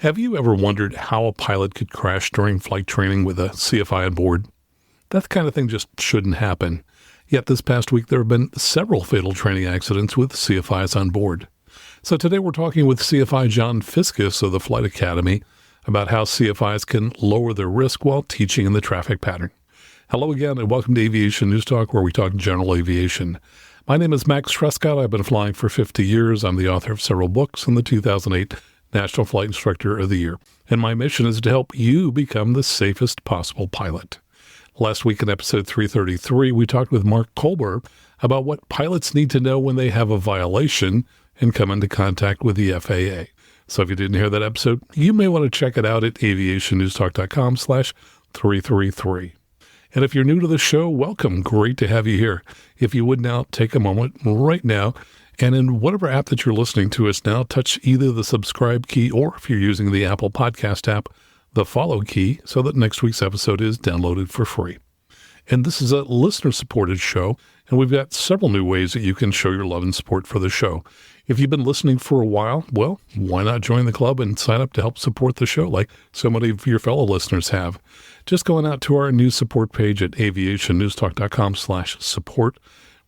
Have you ever wondered how a pilot could crash during flight training with a CFI on board? That kind of thing just shouldn't happen. Yet this past week there have been several fatal training accidents with CFIs on board. So today we're talking with CFI John Fiscus of the Flight Academy about how CFIs can lower their risk while teaching in the traffic pattern. Hello again and welcome to Aviation News Talk, where we talk general aviation. My name is Max Trescott. I've been flying for 50 years. I'm the author of several books and the 2008 National Flight Instructor of the Year. And my mission is to help you become the safest possible pilot. Last week in episode 333, we talked with Mark Colber about what pilots need to know when they have a violation and come into contact with the FAA. So if you didn't hear that episode, you may want to check it out at aviationnewstalk.com/333. And if you're new to the show, welcome. Great to have you here. If you would now take a moment right now, and in whatever app that you're listening to us now, touch either the subscribe key or, if you're using the Apple Podcast app, the follow key, so that next week's episode is downloaded for free. And this is a listener-supported show, and we've got several new ways that you can show your love and support for the show. If you've been listening for a while, well, why not join the club and sign up to help support the show like so many of your fellow listeners have? Just going out to our new support page at aviationnewstalk.com/support,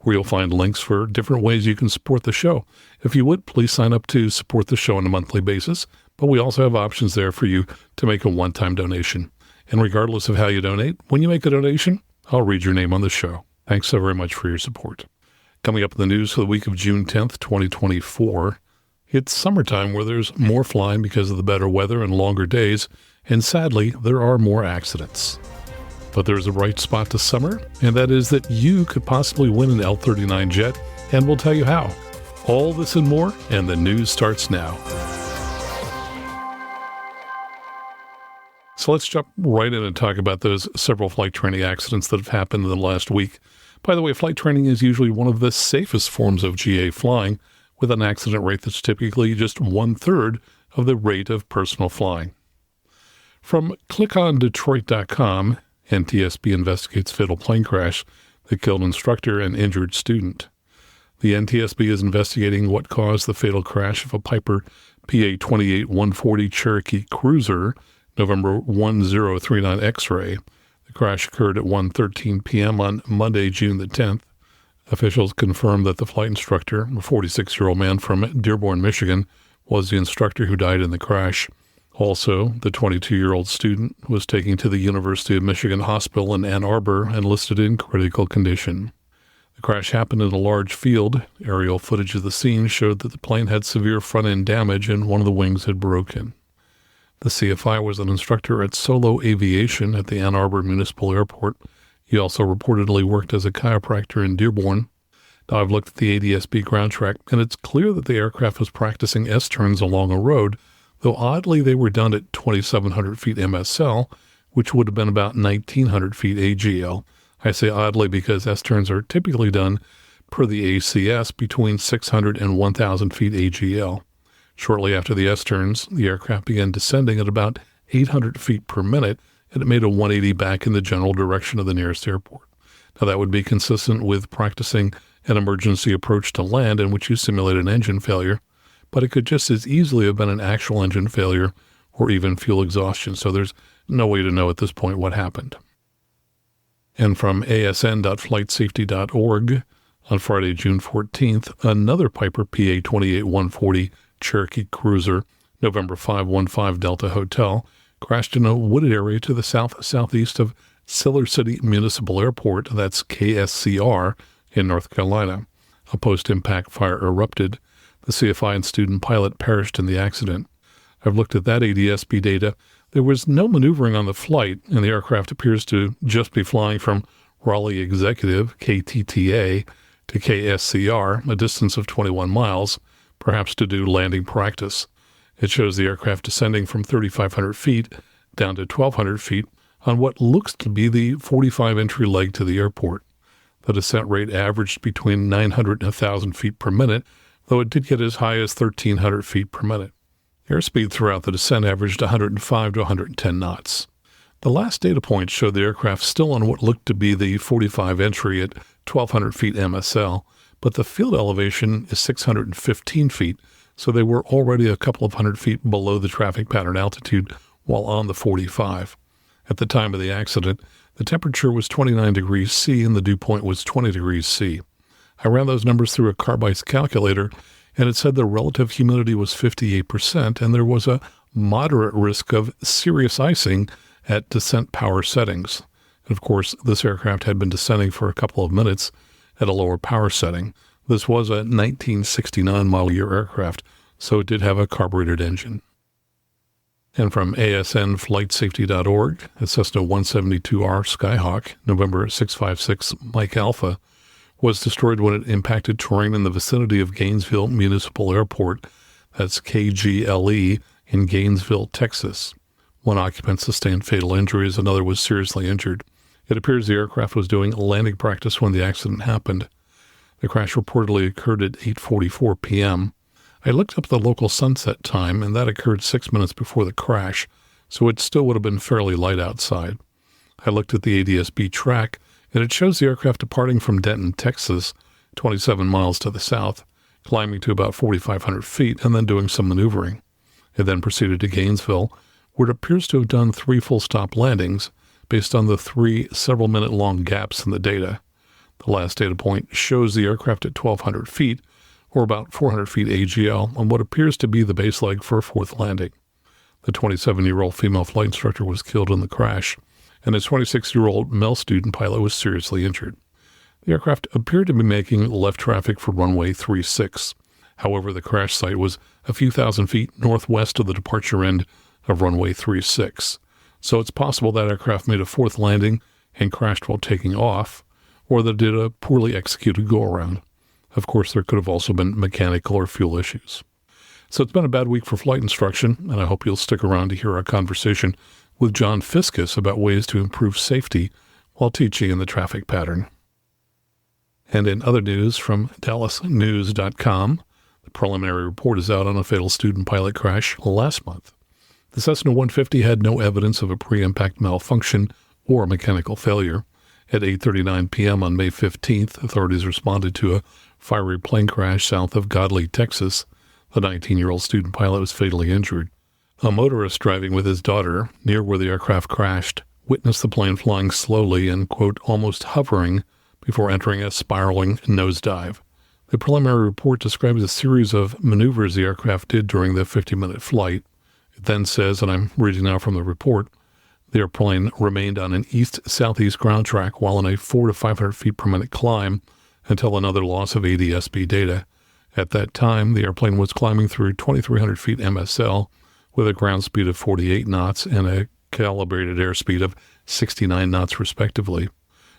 where you'll find links for different ways you can support the show. If you would, please sign up to support the show on a monthly basis, but we also have options there for you to make a one-time donation. And regardless of how you donate, when you make a donation, I'll read your name on the show. Thanks so very much for your support. Coming up in the news for the week of June 10th, 2024, it's summertime where there's more flying because of the better weather and longer days, and sadly, there are more accidents. But there's a bright spot to summer, and that is that you could possibly win an L-39 jet, and we'll tell you how. All this and more, and the news starts now. So let's jump right in and talk about those several flight training accidents that have happened in the last week. By the way, flight training is usually one of the safest forms of GA flying, with an accident rate that's typically just 1/3 of the rate of personal flying. From clickondetroit.com, NTSB investigates fatal plane crash that killed instructor and injured student. The NTSB is investigating what caused the fatal crash of a Piper PA-28-140 Cherokee Cruiser, November 1039 X-ray. The crash occurred at 1:13 p.m. on Monday, June the 10th. Officials confirmed that the flight instructor, a 46-year-old man from Dearborn, Michigan, was the instructor who died in the crash. Also, the 22-year-old student was taken to the University of Michigan Hospital in Ann Arbor and listed in critical condition. The crash happened in a large field. Aerial footage of the scene showed that the plane had severe front-end damage and one of the wings had broken. The CFI was an instructor at Solo Aviation at the Ann Arbor Municipal Airport. He also reportedly worked as a chiropractor in Dearborn. Now, I've looked at the ADSB ground track, and it's clear that the aircraft was practicing S-turns along a road, though oddly they were done at 2,700 feet MSL, which would have been about 1,900 feet AGL. I say oddly because S-turns are typically done per the ACS between 600 and 1,000 feet AGL. Shortly after the S-turns, the aircraft began descending at about 800 feet per minute, and it made a 180 back in the general direction of the nearest airport. Now, that would be consistent with practicing an emergency approach to land in which you simulate an engine failure, but it could just as easily have been an actual engine failure or even fuel exhaustion, so there's no way to know at this point what happened. And from asn.flightsafety.org, on Friday, June 14th, another Piper PA-28-140 Cherokee Cruiser, November 515 Delta Hotel, crashed in a wooded area to the southeast of Siller City Municipal Airport, that's KSCR, in North Carolina. A post-impact fire erupted. The CFI and student pilot perished in the accident. I've looked at that ADSB data. There was no maneuvering on the flight, and the aircraft appears to just be flying from Raleigh Executive, KTTA, to KSCR, a distance of 21 miles, perhaps to do landing practice. It shows the aircraft descending from 3,500 feet down to 1,200 feet on what looks to be the 45 entry leg to the airport. The descent rate averaged between 900 and 1,000 feet per minute, though it did get as high as 1,300 feet per minute. Airspeed throughout the descent averaged 105 to 110 knots. The last data point showed the aircraft still on what looked to be the 45 entry at 1,200 feet MSL, but the field elevation is 615 feet, so they were already a couple of hundred feet below the traffic pattern altitude while on the 45. At the time of the accident, the temperature was 29 degrees C and the dew point was 20 degrees C. I ran those numbers through a Carby's calculator, and it said the relative humidity was 58%, and there was a moderate risk of serious icing at descent power settings. And of course, this aircraft had been descending for a couple of minutes at a lower power setting. This was a 1969 model year aircraft, so it did have a carbureted engine. And from asnflightsafety.org, a Cessna 172R Skyhawk, November 656 Mike Alpha, was destroyed when it impacted terrain in the vicinity of Gainesville Municipal Airport, that's KGLE, in Gainesville, Texas. One occupant sustained fatal injuries, another was seriously injured. It appears the aircraft was doing landing practice when the accident happened. The crash reportedly occurred at 8:44 p.m. I looked up the local sunset time, and that occurred 6 minutes before the crash, so it still would have been fairly light outside. I looked at the ADS-B track, and it shows the aircraft departing from Denton, Texas, 27 miles to the south, climbing to about 4,500 feet, and then doing some maneuvering. It then proceeded to Gainesville, where it appears to have done 3 full-stop landings based on the 3 several-minute-long gaps in the data. The last data point shows the aircraft at 1,200 feet, or about 400 feet AGL, on what appears to be the base leg for a 4th landing. The 27-year-old female flight instructor was killed in the crash, and a 26-year-old male student pilot was seriously injured. The aircraft appeared to be making left traffic for runway 36. However, the crash site was a few thousand feet northwest of the departure end of runway 36. So it's possible that aircraft made a 4th landing and crashed while taking off, or that it did a poorly executed go-around. Of course, there could have also been mechanical or fuel issues. So it's been a bad week for flight instruction, and I hope you'll stick around to hear our conversation with John Fiscus about ways to improve safety while teaching in the traffic pattern. And in other news from DallasNews.com, the preliminary report is out on a fatal student pilot crash last month. The Cessna 150 had no evidence of a pre-impact malfunction or mechanical failure. At 8:39 p.m. on May 15th, authorities responded to a fiery plane crash south of Godley, Texas. The 19-year-old student pilot was fatally injured. A motorist driving with his daughter near where the aircraft crashed witnessed the plane flying slowly and, quote, almost hovering before entering a spiraling nosedive. The preliminary report describes a series of maneuvers the aircraft did during the 50-minute flight. It then says, and I'm reading now from the report, the airplane remained on an east-southeast ground track while on a 400 to 500 feet per minute climb until another loss of ADS-B data. At that time, the airplane was climbing through 2,300 feet MSL with a ground speed of 48 knots and a calibrated airspeed of 69 knots respectively.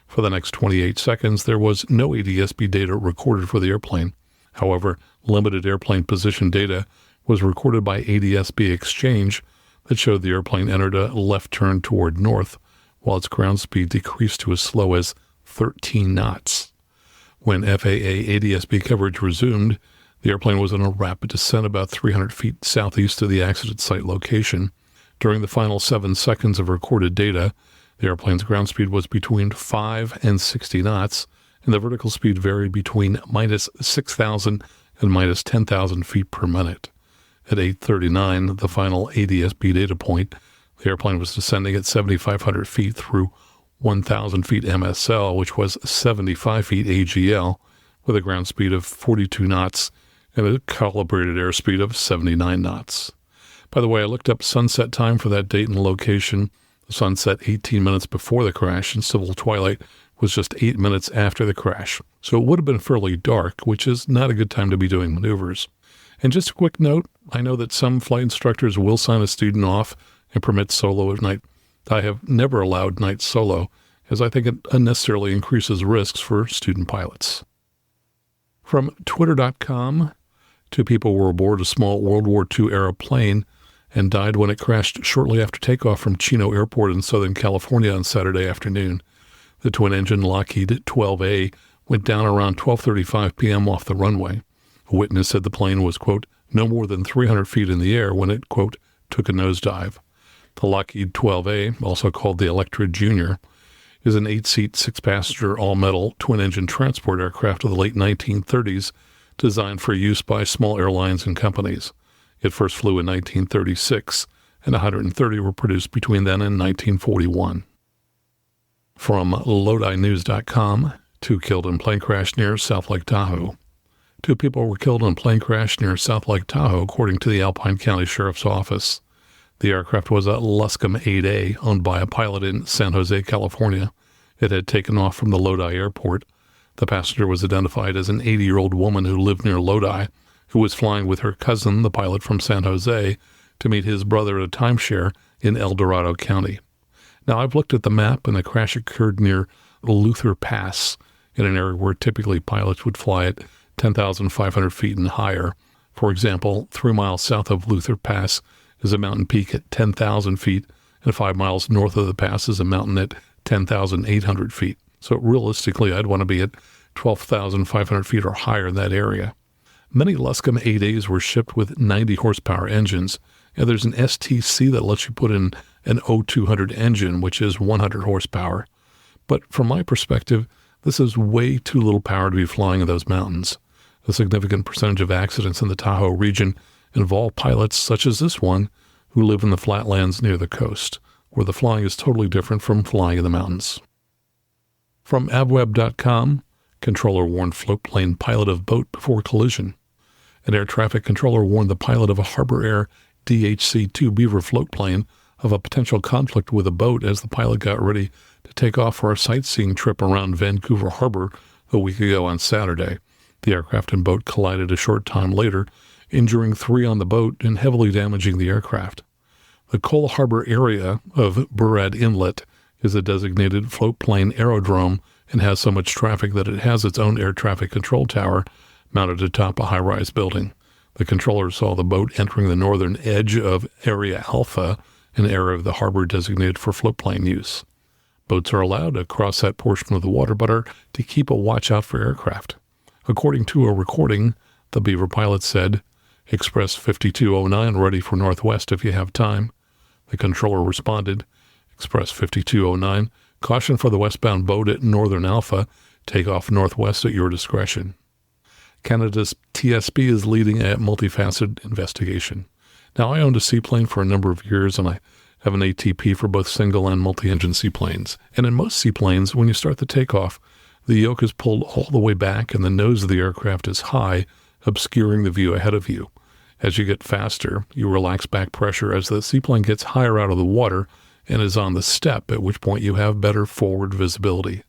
For the next 28 seconds, there was no ADS-B data recorded for the airplane. However, limited airplane position data was recorded by ADS-B Exchange that showed the airplane entered a left turn toward north, while its ground speed decreased to as slow as 13 knots. When FAA ADS-B coverage resumed, the airplane was on a rapid descent about 300 feet southeast of the accident site location. During the final 7 seconds of recorded data, the airplane's ground speed was between 5 and 60 knots, and the vertical speed varied between minus 6,000 and minus 10,000 feet per minute. At 8:39, the final ADS-B data point, the airplane was descending at 7,500 feet through 1,000 feet MSL, which was 75 feet AGL, with a ground speed of 42 knots and a calibrated airspeed of 79 knots. By the way, I looked up sunset time for that date and location. The sun set 18 minutes before the crash, and civil twilight was just 8 minutes after the crash. So it would have been fairly dark, which is not a good time to be doing maneuvers. And just a quick note, I know that some flight instructors will sign a student off and permit solo at night. I have never allowed night solo, as I think it unnecessarily increases risks for student pilots. From Twitter.com, 2 people were aboard a small World War II-era plane and died when it crashed shortly after takeoff from Chino Airport in Southern California on Saturday afternoon. The twin-engine Lockheed 12A went down around 12:35 p.m. off the runway. A witness said the plane was, quote, no more than 300 feet in the air when it, quote, took a nosedive. The Lockheed 12A, also called the Electra Junior, is an 8-seat, 6-passenger, all-metal, twin-engine transport aircraft of the late 1930s, designed for use by small airlines and companies. It first flew in 1936, and 130 were produced between then and 1941. From LodiNews.com, 2 killed in plane crash near South Lake Tahoe. 2 people were killed in a plane crash near South Lake Tahoe, according to the Alpine County Sheriff's Office. The aircraft was a Luscombe 8A, owned by a pilot in San Jose, California. It had taken off from the Lodi airport. The passenger was identified as an 80-year-old woman who lived near Lodi, who was flying with her cousin, the pilot from San Jose, to meet his brother at a timeshare in El Dorado County. Now, I've looked at the map, and the crash occurred near Luther Pass, in an area where typically pilots would fly at 10,500 feet and higher. For example, 3 miles south of Luther Pass is a mountain peak at 10,000 feet, and 5 miles north of the pass is a mountain at 10,800 feet. So realistically, I'd want to be at 12,500 feet or higher in that area. Many Luscombe 8As were shipped with 90 horsepower engines, and there's an STC that lets you put in an O200 engine, which is 100 horsepower. But from my perspective, this is way too little power to be flying in those mountains. A significant percentage of accidents in the Tahoe region involve pilots such as this one who live in the flatlands near the coast, where the flying is totally different from flying in the mountains. From avweb.com, controller warned floatplane pilot of boat before collision. An air traffic controller warned the pilot of a Harbor Air DHC-2 Beaver floatplane of a potential conflict with a boat as the pilot got ready to take off for a sightseeing trip around Vancouver Harbor a week ago on Saturday. The aircraft and boat collided a short time later, injuring 3 on the boat and heavily damaging the aircraft. The Cole Harbor area of Burrard Inlet is a designated floatplane aerodrome and has so much traffic that it has its own air traffic control tower mounted atop a high-rise building. The controller saw the boat entering the northern edge of Area Alpha, an area of the harbor designated for floatplane use. Boats are allowed to cross that portion of the water, but are to keep a watch out for aircraft. According to a recording, the Beaver pilot said, "Express 5209 ready for Northwest if you have time." The controller responded, "Express 5209, caution for the westbound boat at Northern Alpha, take off northwest at your discretion." Canada's TSB is leading a multifaceted investigation. Now, I owned a seaplane for a number of years, and I have an ATP for both single and multi-engine seaplanes. And in most seaplanes, when you start the takeoff, the yoke is pulled all the way back and the nose of the aircraft is high, obscuring the view ahead of you. As you get faster, you relax back pressure as the seaplane gets higher out of the water and is on the step, at which point you have better forward visibility.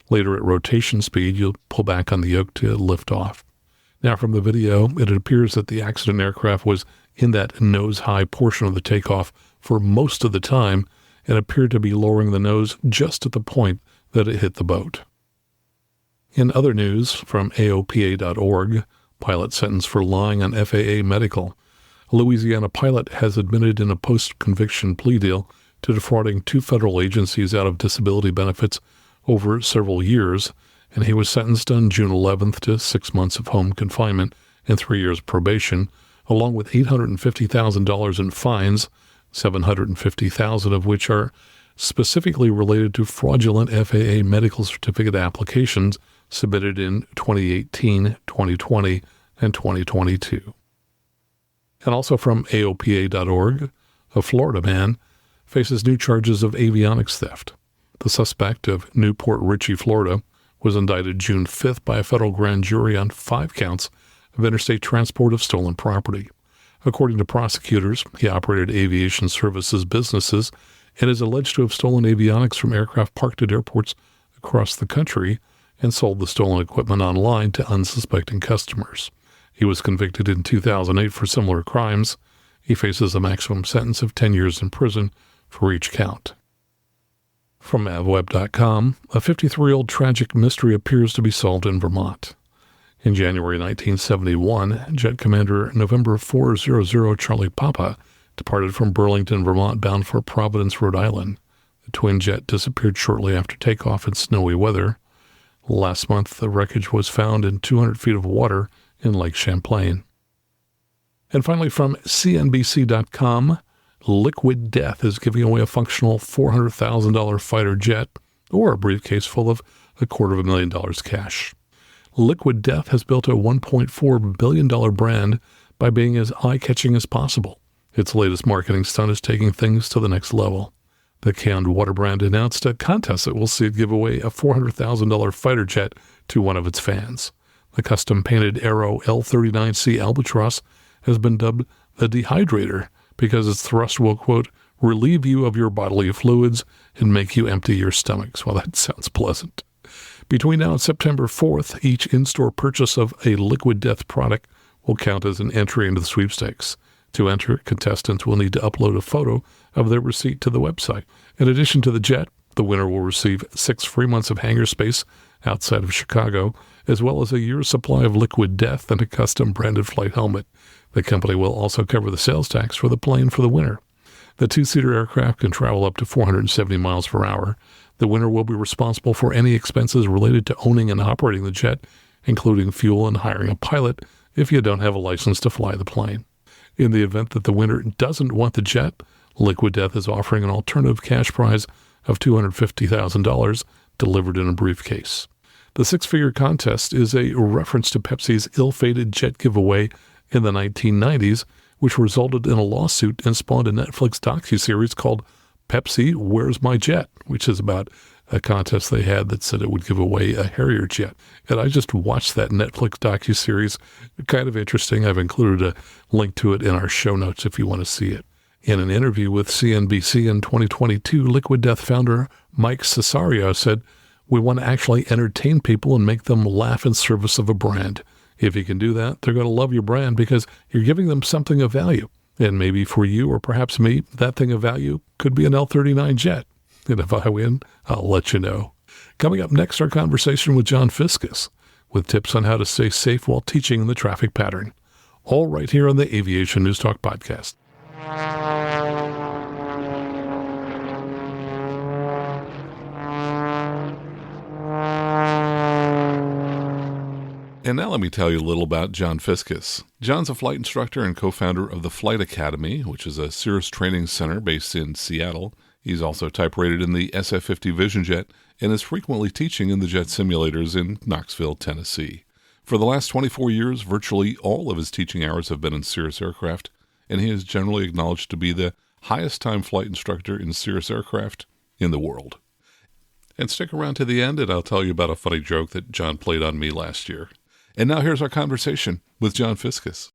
Later at rotation speed, you'll pull back on the yoke to lift off. Now, from the video, it appears that the accident aircraft was in that nose-high portion of the takeoff for most of the time and appeared to be lowering the nose just at the point that it hit the boat. In other news, from AOPA.org, pilot sentenced for lying on FAA medical. A Louisiana pilot has admitted in a post-conviction plea deal to defrauding 2 federal agencies out of disability benefits over several years, and he was sentenced on June 11th to 6 months of home confinement and 3 years probation, along with $850,000 in fines, $750,000 of which are specifically related to fraudulent FAA medical certificate applications submitted in 2018, 2020, and 2022. And also from AOPA.org, a Florida man faces new charges of avionics theft. The suspect of Newport Richey, Florida, was indicted June 5th by a federal grand jury on 5 counts of interstate transport of stolen property. According to prosecutors, he operated aviation services businesses and is alleged to have stolen avionics from aircraft parked at airports across the country and sold the stolen equipment online to unsuspecting customers. He was convicted in 2008 for similar crimes. He faces a maximum sentence of 10 years in prison for each count. From avweb.com, a 53-year-old tragic mystery appears to be solved in Vermont. In January 1971, Jet Commander November 400 Charlie Papa departed from Burlington, Vermont, bound for Providence, Rhode Island. The twin jet disappeared shortly after takeoff in snowy weather. Last month, the wreckage was found in 200 feet of water in Lake Champlain. And finally, from CNBC.com, Liquid Death is giving away a functional $400,000 fighter jet or a briefcase full of $250,000 cash. Liquid Death has built a $1.4 billion brand by being as eye-catching as possible. Its latest marketing stunt is taking things to the next level. The canned water brand announced a contest that will see it give away a $400,000 fighter jet to one of its fans. The custom-painted Aero L-39C Albatross has been dubbed the Dehydrator because its thrust will, quote, relieve you of your bodily fluids and make you empty your stomachs. Well, that sounds pleasant. Between now and September 4th, each in-store purchase of a Liquid Death product will count as an entry into the sweepstakes. To enter, contestants will need to upload a photo of their receipt to the website. In addition to the jet, the winner will receive 6 free months of hangar space outside of Chicago, as well as a year's supply of Liquid Death and a custom-branded flight helmet. The company will also cover the sales tax for the plane for the winner. The 2-seater aircraft can travel up to 470 miles per hour. The winner will be responsible for any expenses related to owning and operating the jet, including fuel and hiring a pilot if you don't have a license to fly the plane. In the event that the winner doesn't want the jet, Liquid Death is offering an alternative cash prize of $250,000 delivered in a briefcase. The 6-figure contest is a reference to Pepsi's ill-fated jet giveaway in the 1990s, which resulted in a lawsuit and spawned a Netflix docuseries called Pepsi, Where's My Jet?, which is about a contest they had that said it would give away a Harrier jet. And I just watched that Netflix docuseries. Kind of interesting. I've included a link to it in our show notes if you want to see it. In an interview with CNBC in 2022, Liquid Death founder Mike Cesario said, "We want to actually entertain people and make them laugh in service of a brand. If you can do that, they're going to love your brand because you're giving them something of value. And maybe for you or perhaps me, that thing of value could be an L-39 jet. And if I win, I'll let you know." Coming up next, our conversation with John Fiscus with tips on how to stay safe while teaching in the traffic pattern. All right here on the Aviation News Talk podcast. And now let me tell you a little about John Fiscus. John's a flight instructor and co-founder of the Flight Academy, which is a Cirrus training center based in Seattle. He's also type-rated in the SF-50 Vision Jet and is frequently teaching in the jet simulators in Knoxville, Tennessee. For the last 24 years, virtually all of his teaching hours have been in Cirrus aircraft, and he is generally acknowledged to be the highest-time flight instructor in Cirrus aircraft in the world. And stick around to the end, and I'll tell you about a funny joke that John played on me last year. And now here's our conversation with John Fiscus.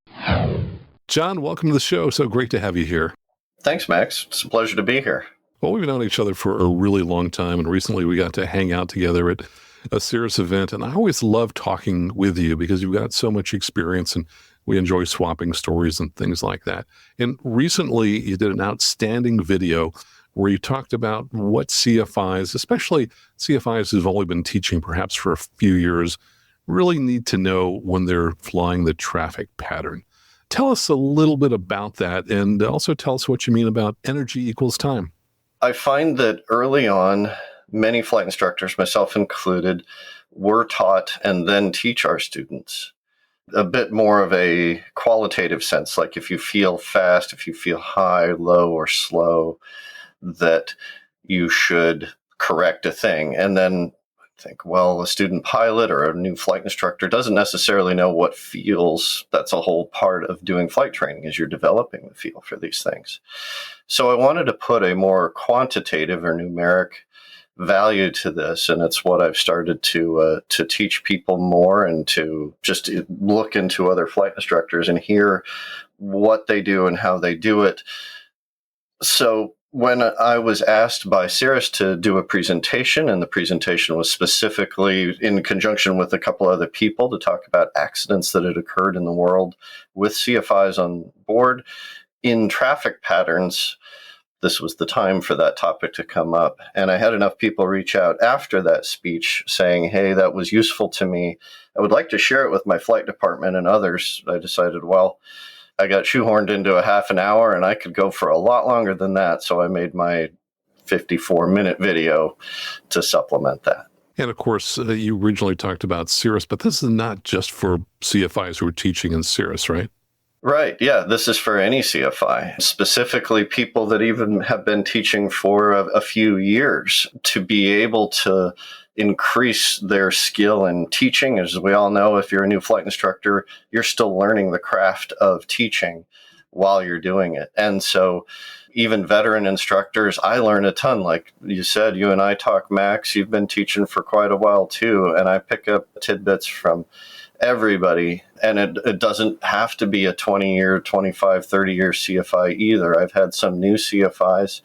John, welcome to the show. So great to have you here. Thanks, Max. It's a pleasure to be here. Well, we've known each other for a really long time, and recently we got to hang out together at a Cirrus event. And I always love talking with you because you've got so much experience, and we enjoy swapping stories and things like that. And recently you did an outstanding video where you talked about what CFIs, especially CFIs who've only been teaching perhaps for a few years, really need to know when they're flying the traffic pattern. Tell us a little bit about that, and also tell us what you mean about energy equals time. I find that early on, many flight instructors, myself included, were taught and then teach our students a bit more of a qualitative sense, like if you feel fast, if you feel high, low, or slow, that you should correct a thing. And then think, well, a student pilot or a new flight instructor doesn't necessarily know what feels. That's a whole part of doing flight training, is you're developing the feel for these things. So I wanted to put a more quantitative or numeric value to this, and it's what I've started to teach people more, and to just look into other flight instructors and hear what they do and how they do it. So when I was asked by Cirrus to do a presentation, and the presentation was specifically in conjunction with a couple other people to talk about accidents that had occurred in the world with CFIs on board in traffic patterns, this was the time for that topic to come up. And I had enough people reach out after that speech saying, hey, that was useful to me. I would like to share it with my flight department and others. I decided, well, I got shoehorned into a half an hour and I could go for a lot longer than that. So I made my 54-minute video to supplement that. And of course, you originally talked about Cirrus, but this is not just for CFIs who are teaching in Cirrus, right? Right. Yeah, this is for any CFI, specifically people that even have been teaching for a few years, to be able to increase their skill in teaching. As we all know, if you're a new flight instructor, you're still learning the craft of teaching while you're doing it. And so even veteran instructors, I learn a ton. Like you said, you and I talk, Max, you've been teaching for quite a while too. And I pick up tidbits from everybody. And it doesn't have to be a 20-year, 25, 30-year CFI either. I've had some new CFIs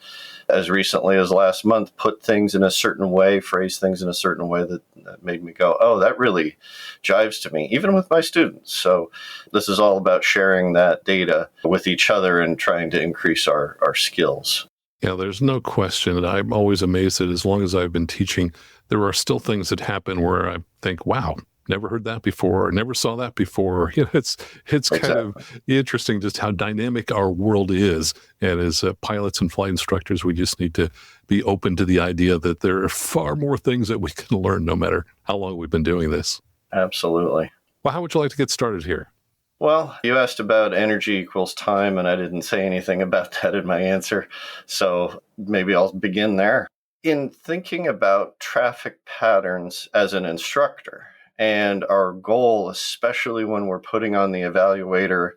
as recently as last month put things in a certain way, phrase things in a certain way that made me go, oh, that really jives to me, even with my students. So this is all about sharing that data with each other and trying to increase our skills. Yeah, there's no question. And I'm always amazed that as long as I've been teaching, there are still things that happen where I think, wow, never heard that before, or never saw that before. It's Exactly. kind of interesting just how dynamic our world is. And as pilots and flight instructors, we just need to be open to the idea that there are far more things that we can learn no matter how long we've been doing this. Absolutely. Well, how would you like to get started here? Well, you asked about energy equals time, and I didn't say anything about that in my answer. So maybe I'll begin there. In thinking about traffic patterns as an instructor, and our goal, especially when we're putting on the evaluator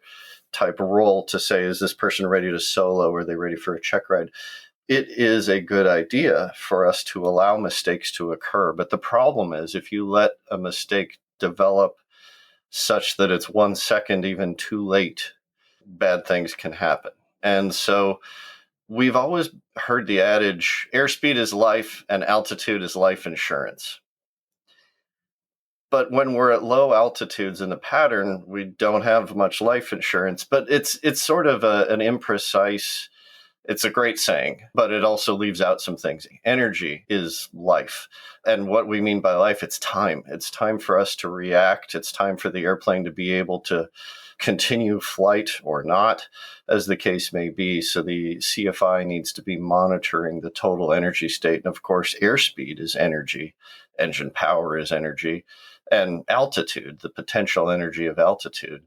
type role to say, is this person ready to solo? Are they ready for a check ride? It is a good idea for us to allow mistakes to occur. But the problem is if you let a mistake develop such that it's 1 second even too late, bad things can happen. And so we've always heard the adage, airspeed is life and altitude is life insurance. But when we're at low altitudes in the pattern, we don't have much life insurance. But it's sort of an imprecise, it's a great saying, but it also leaves out some things. Energy is life. And what we mean by life, it's time. It's time for us to react. It's time for the airplane to be able to continue flight or not, as the case may be. So the CFI needs to be monitoring the total energy state. And of course, airspeed is energy, engine power is energy, and altitude, the potential energy of altitude.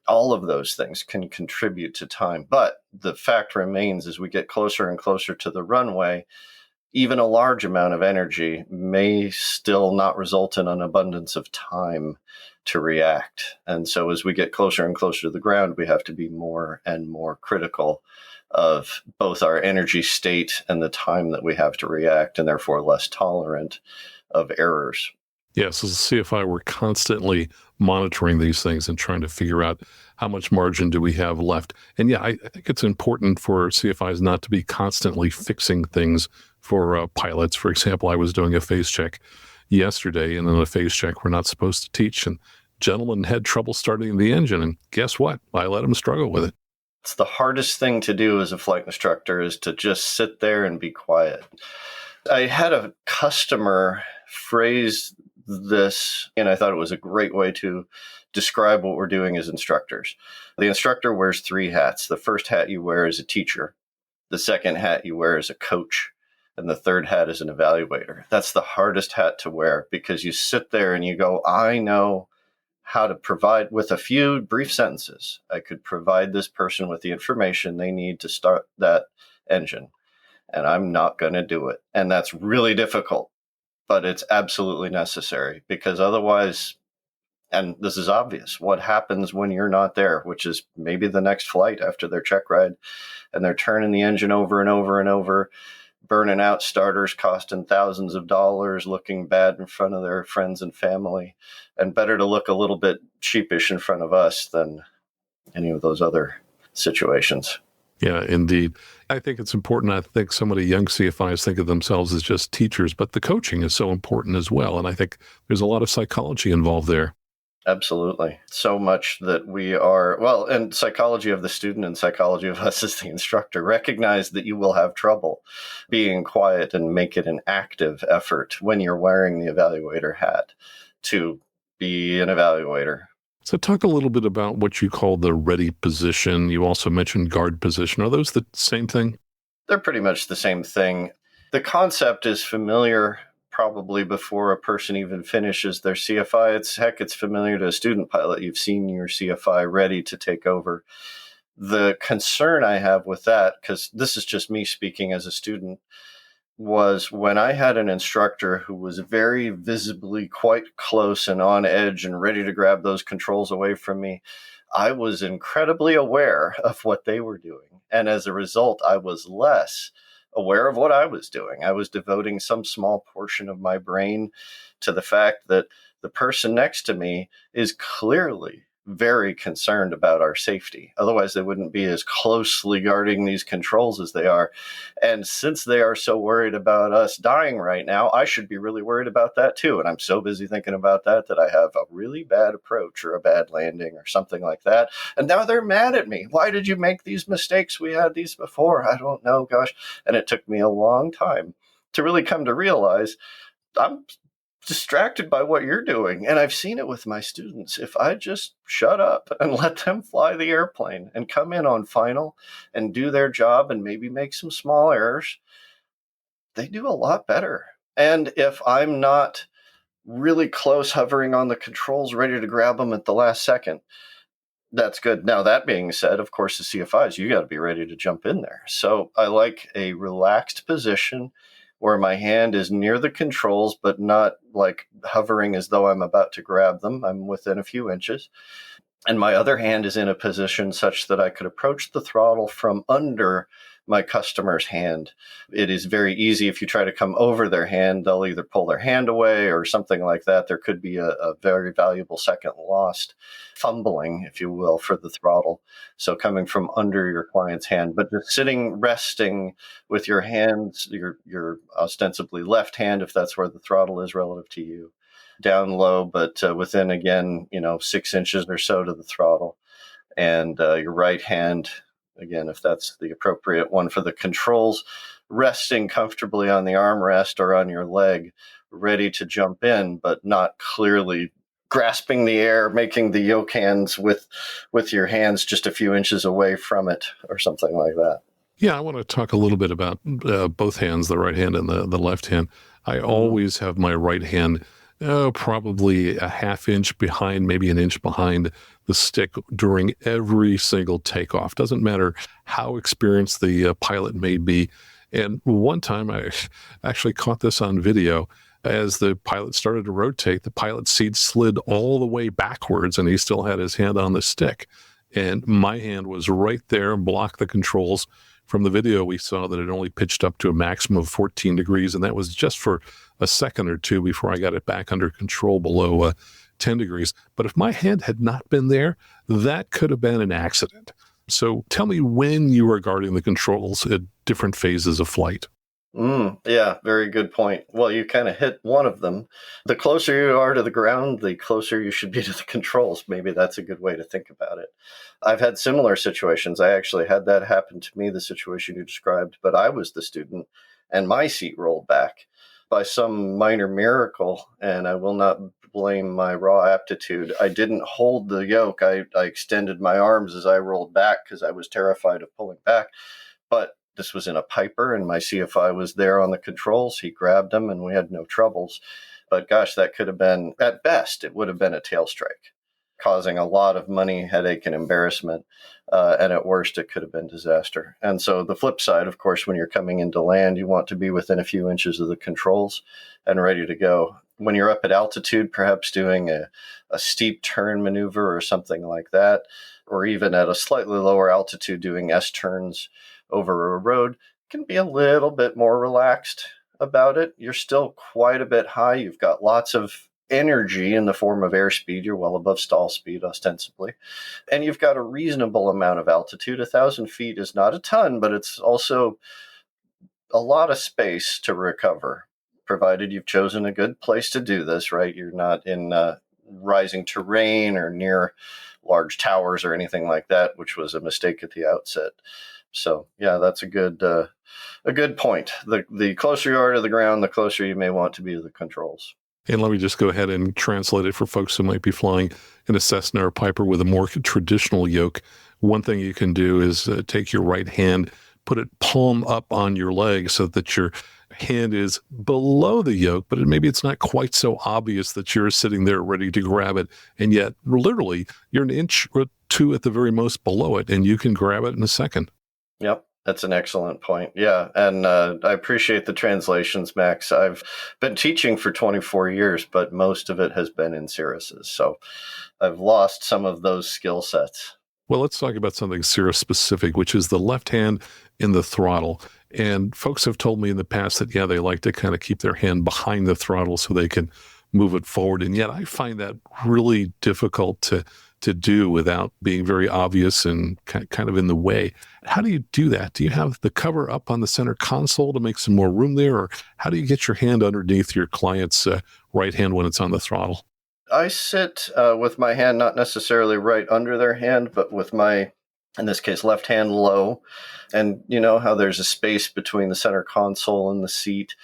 All of those things can contribute to time. But the fact remains, as we get closer and closer to the runway, even a large amount of energy may still not result in an abundance of time to react. And so as we get closer and closer to the ground, we have to be more and more critical of both our energy state and the time that we have to react, and therefore less tolerant of errors. Yes, as a CFI, we're constantly monitoring these things and trying to figure out how much margin do we have left. And yeah, I think it's important for CFIs not to be constantly fixing things for pilots. For example, I was doing a phase check yesterday, and in a phase check, we're not supposed to teach. And gentleman had trouble starting the engine. And guess what? I let him struggle with it. It's the hardest thing to do as a flight instructor, is to just sit there and be quiet. I had a customer phrase this, and I thought it was a great way to describe what we're doing as instructors. The instructor wears 3 hats. The first hat you wear is a teacher. The second hat you wear is a coach. And the third hat is an evaluator. That's the hardest hat to wear, because you sit there and you go, I know how to provide, with a few brief sentences, I could provide this person with the information they need to start that engine. And I'm not going to do it. And that's really difficult. But it's absolutely necessary, because otherwise, and this is obvious, what happens when you're not there, which is maybe the next flight after their check ride, and they're turning the engine over and over and over, burning out starters, costing thousands of dollars, looking bad in front of their friends and family, and better to look a little bit sheepish in front of us than any of those other situations. Yeah, indeed. I think it's important. I think so many young CFIs think of themselves as just teachers, but the coaching is so important as well. And I think there's a lot of psychology involved there. Absolutely. So much that we are, well, and psychology of the student and psychology of us as the instructor, recognize that you will have trouble being quiet and make it an active effort when you're wearing the evaluator hat to be an evaluator. So talk a little bit about what you call the ready position. You also mentioned guard position. Are those the same thing? They're pretty much the same thing. The concept is familiar probably before a person even finishes their CFI. It's familiar to a student pilot. You've seen your CFI ready to take over. The concern I have with that, because this is just me speaking as a student, was when I had an instructor who was very visibly quite close and on edge and ready to grab those controls away from me. I was incredibly aware of what they were doing. And as a result, I was less aware of what I was doing. I was devoting some small portion of my brain to the fact that the person next to me is clearly very concerned about our safety. Otherwise, they wouldn't be as closely guarding these controls as they are. And since they are so worried about us dying right now, I should be really worried about that too. And I'm so busy thinking about that I have a really bad approach or a bad landing or something like that. And now they're mad at me. Why did you make these mistakes? We had these before. I don't know, gosh. And it took me a long time to really come to realize I'm distracted by what you're doing. And I've seen it with my students. If I just shut up and let them fly the airplane and come in on final and do their job and maybe make some small errors, they do a lot better. And if I'm not really close, hovering on the controls, ready to grab them at the last second, that's good. Now, that being said, of course, the CFIs, you got to be ready to jump in there. So I like a relaxed position where my hand is near the controls, but not like hovering as though I'm about to grab them. I'm within a few inches. And my other hand is in a position such that I could approach the throttle from under my customer's hand. It is very easy. If you try to come over their hand, they'll either pull their hand away or something like that. There could be a very valuable second lost, fumbling, if you will, for the throttle. So coming from under your client's hand, but just sitting, resting with your hands, your ostensibly left hand, if that's where the throttle is relative to you, down low, but within, again, 6 inches or so to the throttle. And your right hand, again, if that's the appropriate one for the controls, resting comfortably on the armrest or on your leg, ready to jump in, but not clearly grasping the air, making the yoke hands with your hands just a few inches away from it or something like that. Yeah, I want to talk a little bit about both hands, the right hand and the left hand. I always have my right hand probably a half inch behind, maybe an inch behind the stick during every single takeoff. Doesn't matter how experienced the pilot may be. And one time I actually caught this on video. As the pilot started to rotate, the pilot's seat slid all the way backwards and he still had his hand on the stick. And my hand was right there and blocked the controls. From the video, we saw that it only pitched up to a maximum of 14 degrees, and that was just for a second or two before I got it back under control below 10 degrees. But if my hand had not been there, that could have been an accident. So tell me when you were guarding the controls at different phases of flight. Yeah, very good point. Well, you kind of hit one of them. The closer you are to the ground, the closer you should be to the controls. Maybe that's a good way to think about it. I've had similar situations. I actually had that happen to me, the situation you described, but I was the student and my seat rolled back by some minor miracle, and I will not blame my raw aptitude. I didn't hold the yoke. I extended my arms as I rolled back because I was terrified of pulling back. But this was in a Piper, and my CFI was there on the controls. He grabbed them, and we had no troubles. But gosh, that could have been, at best, it would have been a tail strike, causing a lot of money, headache, and embarrassment. And at worst, it could have been disaster. And so the flip side, of course, when you're coming into land, you want to be within a few inches of the controls and ready to go. When you're up at altitude, perhaps doing a steep turn maneuver or something like that, or even at a slightly lower altitude doing S-turns over a road, can be a little bit more relaxed about it. You're still quite a bit high. You've got lots of energy in the form of airspeed. You're well above stall speed, ostensibly. And you've got a reasonable amount of altitude. 1,000 feet is not a ton, but it's also a lot of space to recover, provided you've chosen a good place to do this, right? You're not in rising terrain or near large towers or anything like that, which was a mistake at the outset. So, yeah, that's a good point. The closer you are to the ground, the closer you may want to be to the controls. And let me just go ahead and translate it for folks who might be flying in a Cessna or Piper with a more traditional yoke. One thing you can do is take your right hand, put it palm up on your leg so that your hand is below the yoke, but maybe it's not quite so obvious that you're sitting there ready to grab it. And yet, literally, you're an inch or two at the very most below it, and you can grab it in a second. Yep. That's an excellent point. Yeah. And I appreciate the translations, Max. I've been teaching for 24 years, but most of it has been in Cirruses. So I've lost some of those skill sets. Well, let's talk about something Cirrus specific, which is the left hand in the throttle. And folks have told me in the past that, yeah, they like to kind of keep their hand behind the throttle so they can move it forward. And yet I find that really difficult to do without being very obvious and kind of in the way. How do you do that? Do you have the cover up on the center console to make some more room there? Or how do you get your hand underneath your client's right hand when it's on the throttle? I sit with my hand not necessarily right under their hand, but with my, in this case, left hand low. And you know how there's a space between the center console and the seat.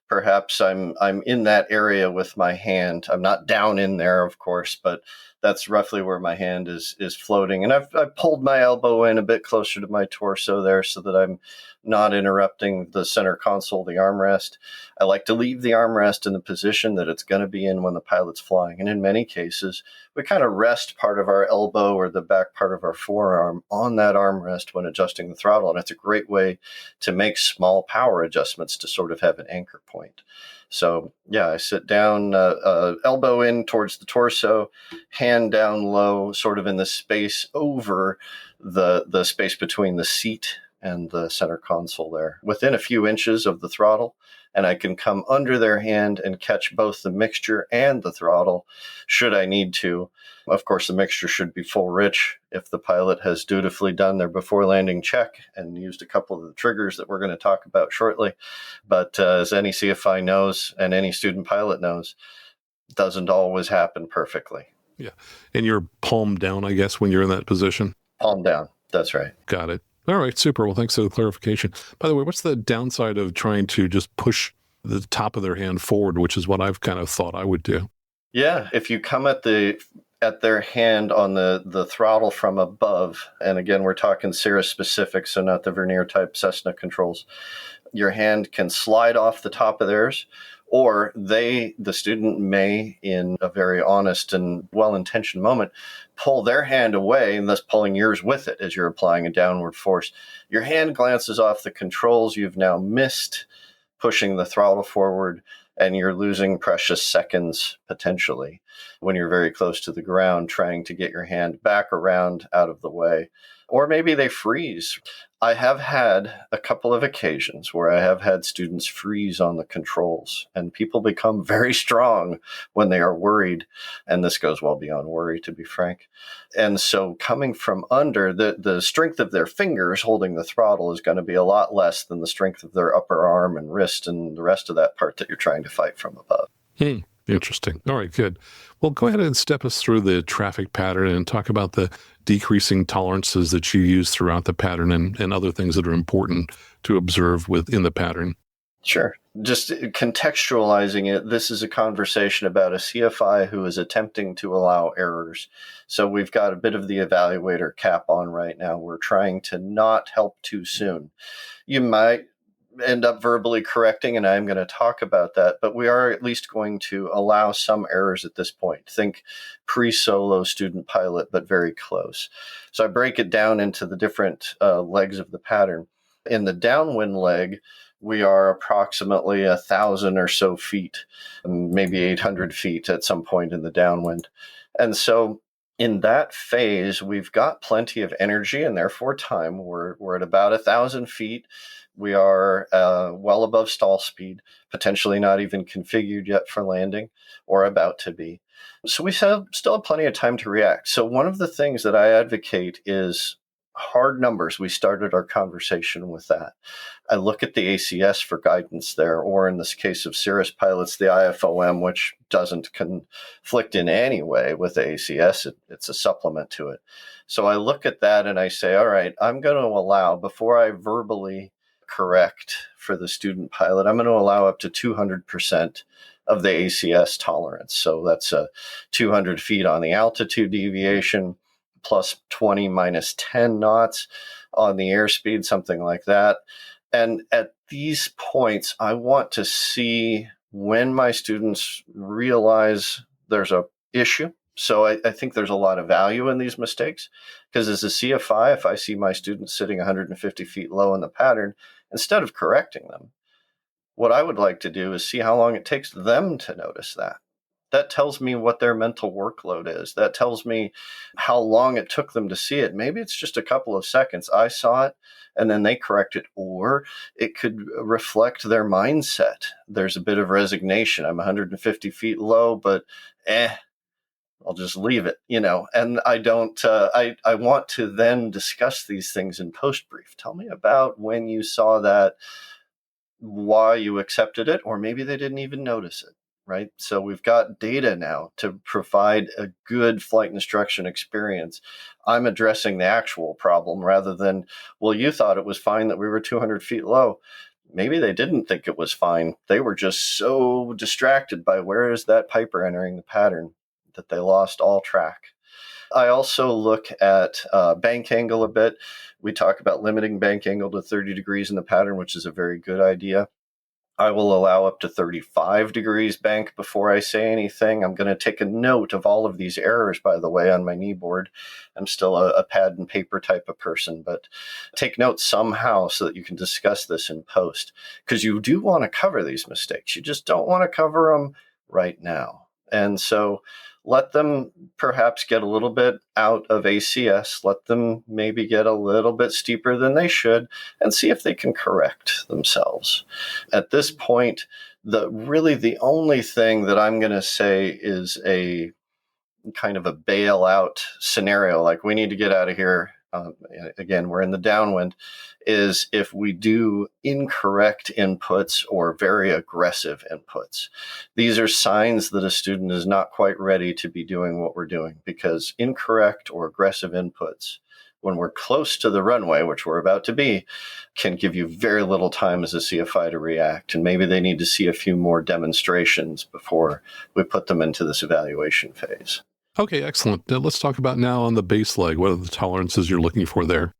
Perhaps I'm in that area with my hand. I'm not down in there, of course, but that's roughly where my hand is floating. And I've pulled my elbow in a bit closer to my torso there so that I'm not interrupting the center console, the armrest. I like to leave the armrest in the position that it's going to be in when the pilot's flying. And in many cases, we kind of rest part of our elbow or the back part of our forearm on that armrest when adjusting the throttle. And it's a great way to make small power adjustments to sort of have an anchor point. So yeah, I sit down, elbow in towards the torso, hand down low, sort of in the space over the space between the seat and the center console there, within a few inches of the throttle. And I can come under their hand and catch both the mixture and the throttle should I need to. Of course, the mixture should be full rich if the pilot has dutifully done their before landing check and used a couple of the triggers that we're going to talk about shortly. But as any CFI knows and any student pilot knows, it doesn't always happen perfectly. Yeah. And you're palm down, I guess, when you're in that position? Palm down. That's right. Got it. All right, super. Well, thanks for the clarification. By the way, what's the downside of trying to just push the top of their hand forward, which is what I've kind of thought I would do? Yeah, if you come at their hand on the throttle from above, and again, we're talking Cirrus specific, so not the Vernier type Cessna controls, your hand can slide off the top of theirs, or the student may, in a very honest and well-intentioned moment, pull their hand away and thus pulling yours with it as you're applying a downward force. Your hand glances off the controls. You've now missed pushing the throttle forward, and you're losing precious seconds potentially when you're very close to the ground trying to get your hand back around out of the way. Or maybe they freeze. I have had a couple of occasions where I have had students freeze on the controls, and people become very strong when they are worried. And this goes well beyond worry, to be frank. And so coming from under, the strength of their fingers holding the throttle is going to be a lot less than the strength of their upper arm and wrist and the rest of that part that you're trying to fight from above. Interesting. All right, good. Well, go ahead and step us through the traffic pattern and talk about the decreasing tolerances that you use throughout the pattern and other things that are important to observe within the pattern. Sure. Just contextualizing it, this is a conversation about a CFI who is attempting to allow errors. So we've got a bit of the evaluator cap on right now. We're trying to not help too soon. You might end up verbally correcting, and I'm going to talk about that, but we are at least going to allow some errors at this point. Think pre-solo student pilot, but very close. So I break it down into the different legs of the pattern. In the downwind leg, we are approximately 1,000 or so feet, maybe 800 feet at some point in the downwind. And so in that phase, we've got plenty of energy and therefore time. We're at about 1,000 feet. We are well above stall speed, potentially not even configured yet for landing or about to be. So we still have plenty of time to react. So one of the things that I advocate is hard numbers. We started our conversation with that. I look at the ACS for guidance there, or in this case of Cirrus pilots, the IFOM, which doesn't conflict in any way with the ACS. It's a supplement to it. So I look at that and I say, all right, I'm going to allow, before I verbally correct for the student pilot, I'm going to allow up to 200% of the ACS tolerance. So that's 200 feet on the altitude deviation, plus 20 minus 10 knots on the airspeed, something like that. And at these points, I want to see when my students realize there's a issue So I think there's a lot of value in these mistakes, because as a CFI, if I see my students sitting 150 feet low in the pattern, instead of correcting them, what I would like to do is see how long it takes them to notice that. That tells me what their mental workload is. That tells me how long it took them to see it. Maybe it's just a couple of seconds. I saw it and then they correct it, or it could reflect their mindset. There's a bit of resignation. I'm 150 feet low, but I'll just leave it, and I don't, I want to then discuss these things in post brief. Tell me about when you saw that, why you accepted it, or maybe they didn't even notice it, right? So we've got data now to provide a good flight instruction experience. I'm addressing the actual problem rather than, well, you thought it was fine that we were 200 feet low. Maybe they didn't think it was fine. They were just so distracted by where is that piper entering the pattern that they lost all track. I also look at bank angle a bit. We talk about limiting bank angle to 30 degrees in the pattern, which is a very good idea. I will allow up to 35 degrees bank before I say anything. I'm going to take a note of all of these errors, by the way, on my knee board. I'm still a pad and paper type of person, but take notes somehow so that you can discuss this in post, because you do want to cover these mistakes. You just don't want to cover them right now. And so let them perhaps get a little bit out of ACS, let them maybe get a little bit steeper than they should, and see if they can correct themselves. At this point, the only thing that I'm going to say is a kind of a bailout scenario, like we need to get out of here. Again, we're in the downwind, is if we do incorrect inputs or very aggressive inputs. These are signs that a student is not quite ready to be doing what we're doing, because incorrect or aggressive inputs, when we're close to the runway, which we're about to be, can give you very little time as a CFI to react. And maybe they need to see a few more demonstrations before we put them into this evaluation phase. Okay, excellent. Let's talk about now on the base leg. What are the tolerances you're looking for there?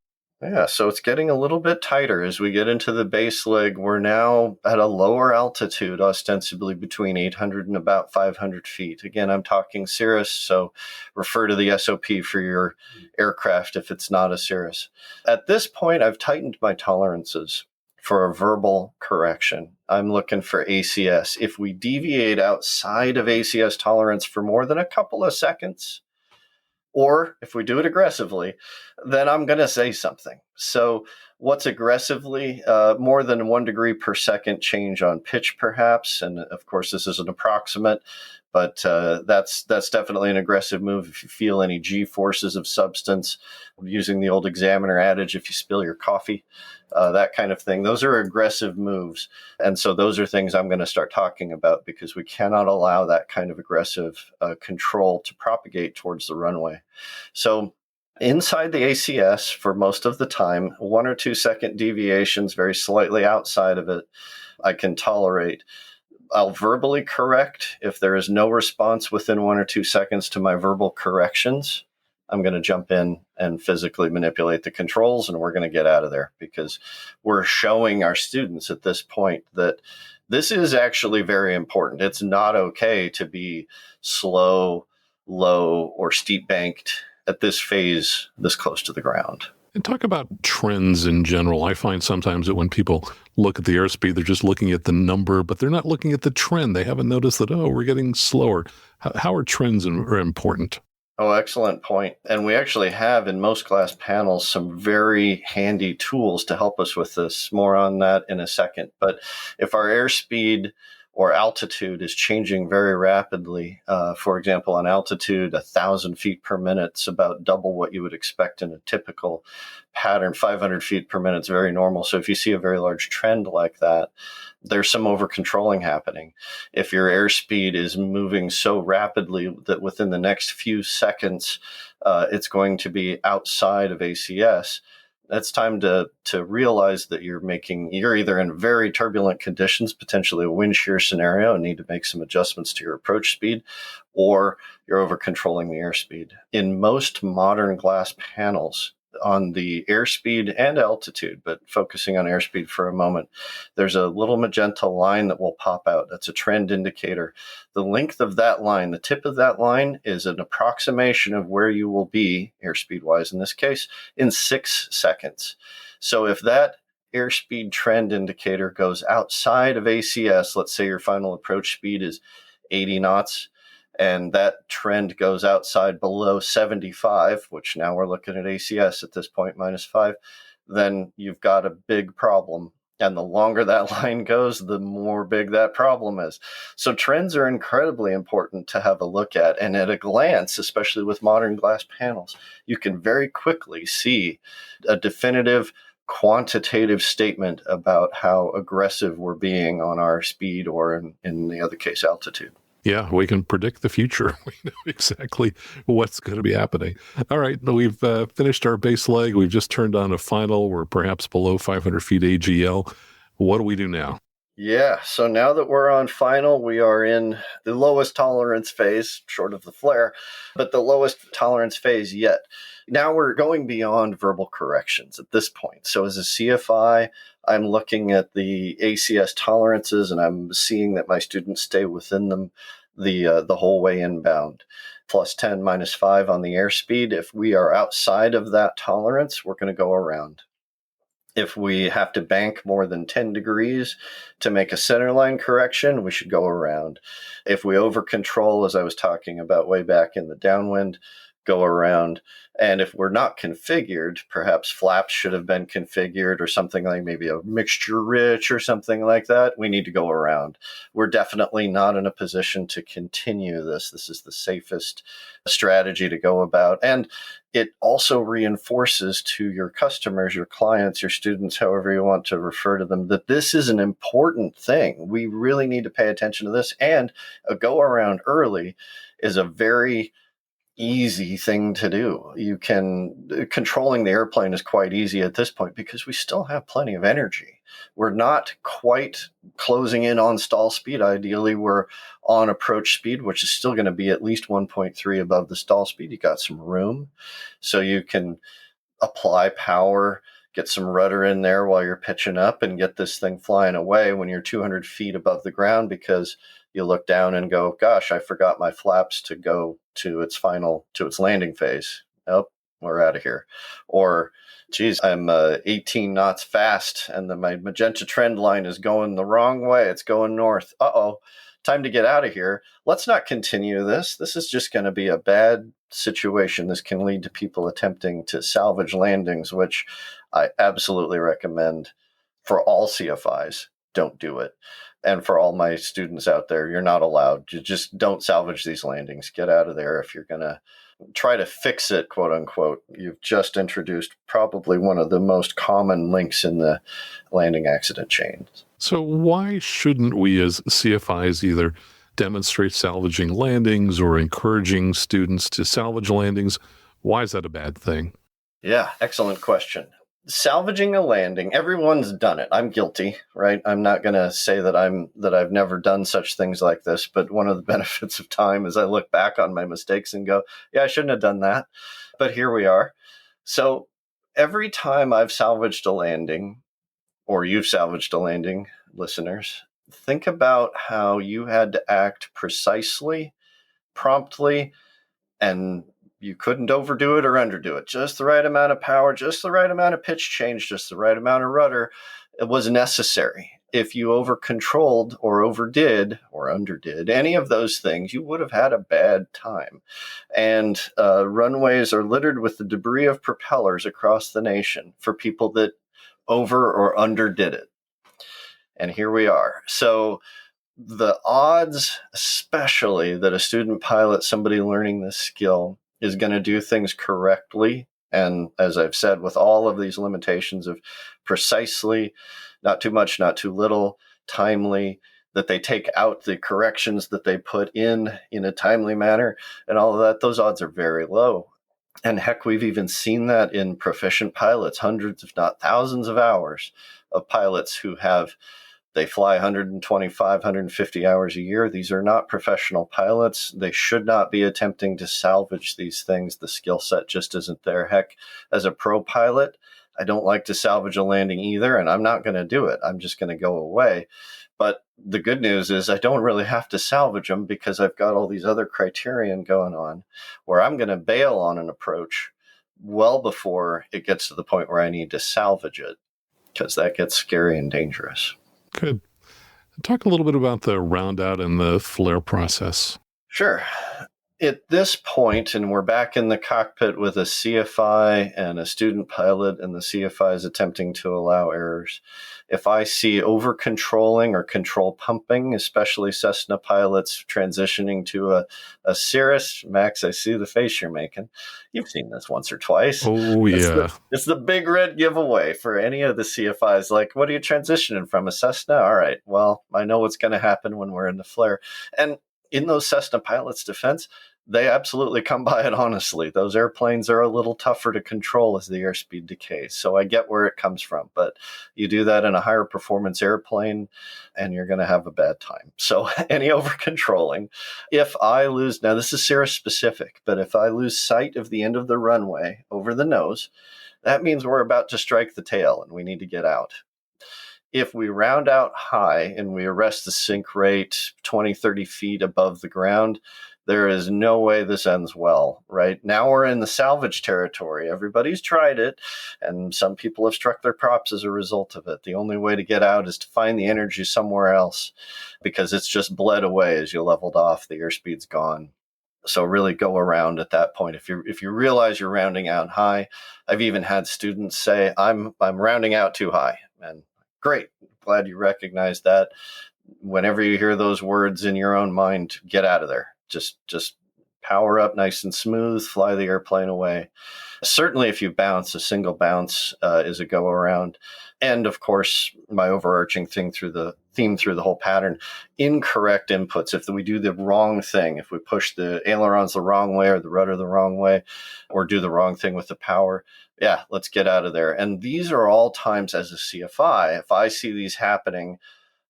Yeah, so it's getting a little bit tighter as we get into the base leg. We're now at a lower altitude, ostensibly between 800 and about 500 feet. Again, I'm talking Cirrus, so refer to the SOP for your aircraft if it's not a Cirrus. At this point, I've tightened my tolerances for a verbal correction. I'm looking for ACS. If we deviate outside of ACS tolerance for more than a couple of seconds, or if we do it aggressively, then I'm going to say something. So what's aggressively? More than 1 degree per second change on pitch, perhaps. And of course, this is an approximate, but that's definitely an aggressive move. If you feel any G forces of substance, using the old examiner adage, if you spill your coffee, that kind of thing. Those are aggressive moves. And so those are things I'm going to start talking about, because we cannot allow that kind of aggressive control to propagate towards the runway. So inside the ACS, for most of the time, 1 or 2 second deviations, very slightly outside of it, I can tolerate. I'll verbally correct. If there is no response within 1 or 2 seconds to my verbal corrections, I'm going to jump in and physically manipulate the controls, and we're going to get out of there, because we're showing our students at this point that this is actually very important. It's not okay to be slow, low, or steep banked at this phase this close to the ground. And talk about trends in general. I find sometimes that when people look at the airspeed, they're just looking at the number, but they're not looking at the trend. They haven't noticed that, we're getting slower. How are trends are important? Oh, excellent point. And we actually have in most class panels some very handy tools to help us with this. More on that in a second. But if our airspeed or altitude is changing very rapidly, for example, on altitude, 1,000 feet per minute is about double what you would expect in a typical pattern. 500 feet per minute is very normal. So if you see a very large trend like that, there's some over controlling happening. If your airspeed is moving so rapidly that within the next few seconds, it's going to be outside of ACS, it's time to realize that you're either in very turbulent conditions, potentially a wind shear scenario, and need to make some adjustments to your approach speed, or you're over controlling the airspeed. In most modern glass panels, on the airspeed and altitude, but focusing on airspeed for a moment, there's a little magenta line that will pop out. That's a trend indicator. The length of that line, the tip of that line, is an approximation of where you will be, airspeed-wise in this case, in 6 seconds. So if that airspeed trend indicator goes outside of ACS, let's say your final approach speed is 80 knots, and that trend goes outside below 75, which now we're looking at ACS at this point, -5, then you've got a big problem. And the longer that line goes, the more big that problem is. So trends are incredibly important to have a look at. And at a glance, especially with modern glass panels, you can very quickly see a definitive quantitative statement about how aggressive we're being on our speed or, in the other case, altitude. Yeah, we can predict the future. We know exactly what's going to be happening. All right, we've finished our base leg. We've just turned on a final. We're perhaps below 500 feet AGL. What do we do now? Yeah, so now that we're on final, we are in the lowest tolerance phase, short of the flare, but the lowest tolerance phase yet. Now we're going beyond verbal corrections at this point. So as a CFI, I'm looking at the ACS tolerances and I'm seeing that my students stay within them the whole way inbound. +10, -5 on the airspeed. If we are outside of that tolerance, we're going to go around. If we have to bank more than 10 degrees to make a centerline correction, we should go around. If we over control, as I was talking about way back in the downwind, go around. And if we're not configured, perhaps flaps should have been configured or something like maybe a mixture rich or something like that, we need to go around. We're definitely not in a position to continue this. This is the safest strategy to go about. And it also reinforces to your customers, your clients, your students, however you want to refer to them, that this is an important thing. We really need to pay attention to this. And a go around early is a very easy thing to do. Controlling the airplane is quite easy at this point because we still have plenty of energy. We're not quite closing in on stall speed. Ideally, we're on approach speed, which is still going to be at least 1.3 above the stall speed. You got some room, so you can apply power, get some rudder in there while you're pitching up and get this thing flying away when you're 200 feet above the ground, because you look down and go, gosh, I forgot my flaps to go to its landing phase. Oh, we're out of here. Or, geez, I'm 18 knots fast and my magenta trend line is going the wrong way. It's going north. Uh-oh, time to get out of here. Let's not continue this. This is just going to be a bad situation. This can lead to people attempting to salvage landings, which I absolutely recommend for all CFIs. Don't do it. And for all my students out there, you're not allowed. You just don't salvage these landings. Get out of there if you're going to try to fix it, quote unquote. You've just introduced probably one of the most common links in the landing accident chains. So why shouldn't we as CFIs either demonstrate salvaging landings or encouraging students to salvage landings? Why is that a bad thing? Yeah, excellent question. Salvaging a landing, everyone's done it. I'm guilty, right? I'm not going to say that I've never done such things like this, but one of the benefits of time is I look back on my mistakes and go, yeah, I shouldn't have done that, but here we are. So every time I've salvaged a landing, or you've salvaged a landing, listeners, think about how you had to act precisely, promptly, and you couldn't overdo it or underdo it. Just the right amount of power, just the right amount of pitch change, just the right amount of rudder. It was necessary. If you over-controlled or overdid or underdid any of those things, you would have had a bad time. And runways are littered with the debris of propellers across the nation for people that over or underdid it. And here we are. So the odds, especially that a student pilot, somebody learning this skill, is going to do things correctly. And as I've said, with all of these limitations of precisely, not too much, not too little, timely, that they take out the corrections that they put in a timely manner and all of that, those odds are very low. And heck, we've even seen that in proficient pilots, hundreds, if not thousands of hours of pilots who have They fly 125, 150 hours a year. These are not professional pilots. They should not be attempting to salvage these things. The skill set just isn't there. Heck, as a pro pilot, I don't like to salvage a landing either, and I'm not going to do it. I'm just going to go away. But the good news is I don't really have to salvage them because I've got all these other criterion going on where I'm going to bail on an approach well before it gets to the point where I need to salvage it, because that gets scary and dangerous. Good. Talk a little bit about the round out and the flare process. Sure. At this point, and we're back in the cockpit with a CFI and a student pilot, and the CFI is attempting to allow errors. If I see over-controlling or control pumping, especially Cessna pilots transitioning to a Cirrus, Max, I see the face you're making. You've seen this once or twice. Oh, yeah. It's the big red giveaway for any of the CFIs. Like, what are you transitioning from, a Cessna? All right, well, I know what's going to happen when we're in the flare. And in those Cessna pilots' defense, they absolutely come by it honestly. Those airplanes are a little tougher to control as the airspeed decays. So I get where it comes from. But you do that in a higher performance airplane, and you're going to have a bad time. So any over controlling, if I lose, now this is Cirrus specific, but if I lose sight of the end of the runway over the nose, that means we're about to strike the tail and we need to get out. If we round out high and we arrest the sink rate 20, 30 feet above the ground, there is no way this ends well, right? Now we're in the salvage territory. Everybody's tried it, and some people have struck their props as a result of it. The only way to get out is to find the energy somewhere else, because it's just bled away as you leveled off. The airspeed's gone. So really go around at that point. If you realize you're rounding out high, I've even had students say, I'm rounding out too high. And great. Glad you recognize that. Whenever you hear those words in your own mind, get out of there. Just power up nice and smooth, fly the airplane away. Certainly if you bounce, a single bounce is a go around. And of course, my overarching theme through the whole pattern, incorrect inputs. If we do the wrong thing, if we push the ailerons the wrong way or the rudder the wrong way, or do the wrong thing with the power, yeah, let's get out of there. And these are all times as a CFI, if I see these happening,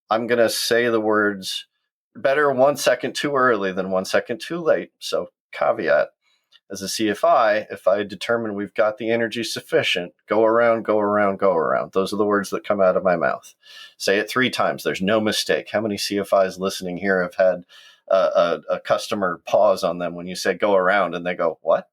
I'm going to say the words, better 1 second too early than 1 second too late. So caveat, as a CFI, if I determine we've got the energy sufficient, go around, go around, go around. Those are the words that come out of my mouth. Say it 3 times. There's no mistake. How many CFIs listening here have had a customer pause on them when you say go around and they go, what?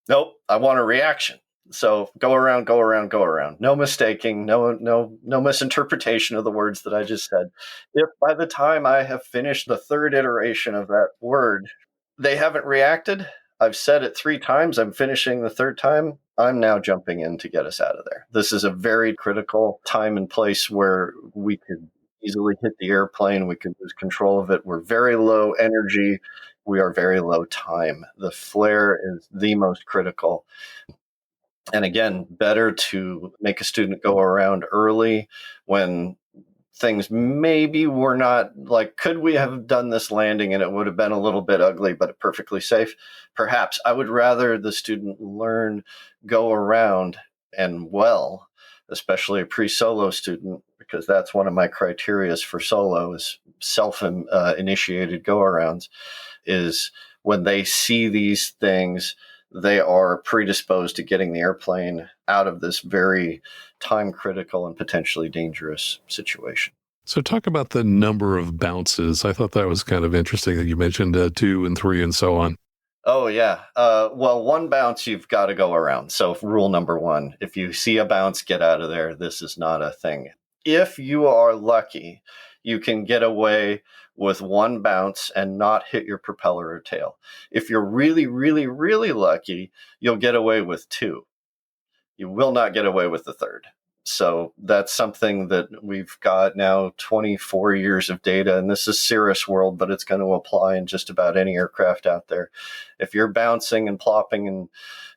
Nope, I want a reaction. So go around, go around, go around. No mistaking, no misinterpretation of the words that I just said. If by the time I have finished the 3rd iteration of that word, they haven't reacted, I've said it 3 times, I'm finishing the 3rd time, I'm now jumping in to get us out of there. This is a very critical time and place where we could easily hit the airplane, we could lose control of it. We're very low energy, we are very low time. The flare is the most critical. And again, better to make a student go around early when things maybe were not like, could we have done this landing and it would have been a little bit ugly, but perfectly safe? Perhaps. I would rather the student learn, go around and well, especially a pre-solo student, because that's one of my criterias for solo is self-initiated go-arounds, is when they see these things, they are predisposed to getting the airplane out of this very time critical and potentially dangerous situation. So talk about the number of bounces. I thought that was kind of interesting that you mentioned 2 and 3 and so on. Oh, yeah. Well, 1 bounce, you've got to go around. So rule number 1, if you see a bounce, get out of there. This is not a thing. If you are lucky, you can get away with 1 bounce and not hit your propeller or tail. If you're really, really, really lucky, you'll get away with 2. You will not get away with the 3rd. So that's something that we've got now 24 years of data, and this is Cirrus world, but it's going to apply in just about any aircraft out there. If you're bouncing and plopping and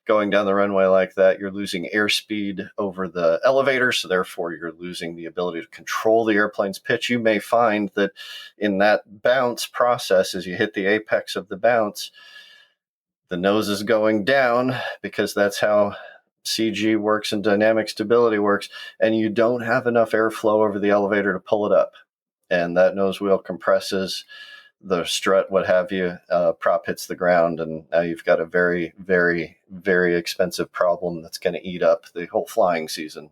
going down the runway like that, you're losing airspeed over the elevator, so therefore you're losing the ability to control the airplane's pitch. You may find that in that bounce process, as you hit the apex of the bounce, the nose is going down because that's how CG works and dynamic stability works, and you don't have enough airflow over the elevator to pull it up. And that nose wheel compresses, the strut, what have you, prop hits the ground, and now you've got a very, very, very expensive problem that's going to eat up the whole flying season.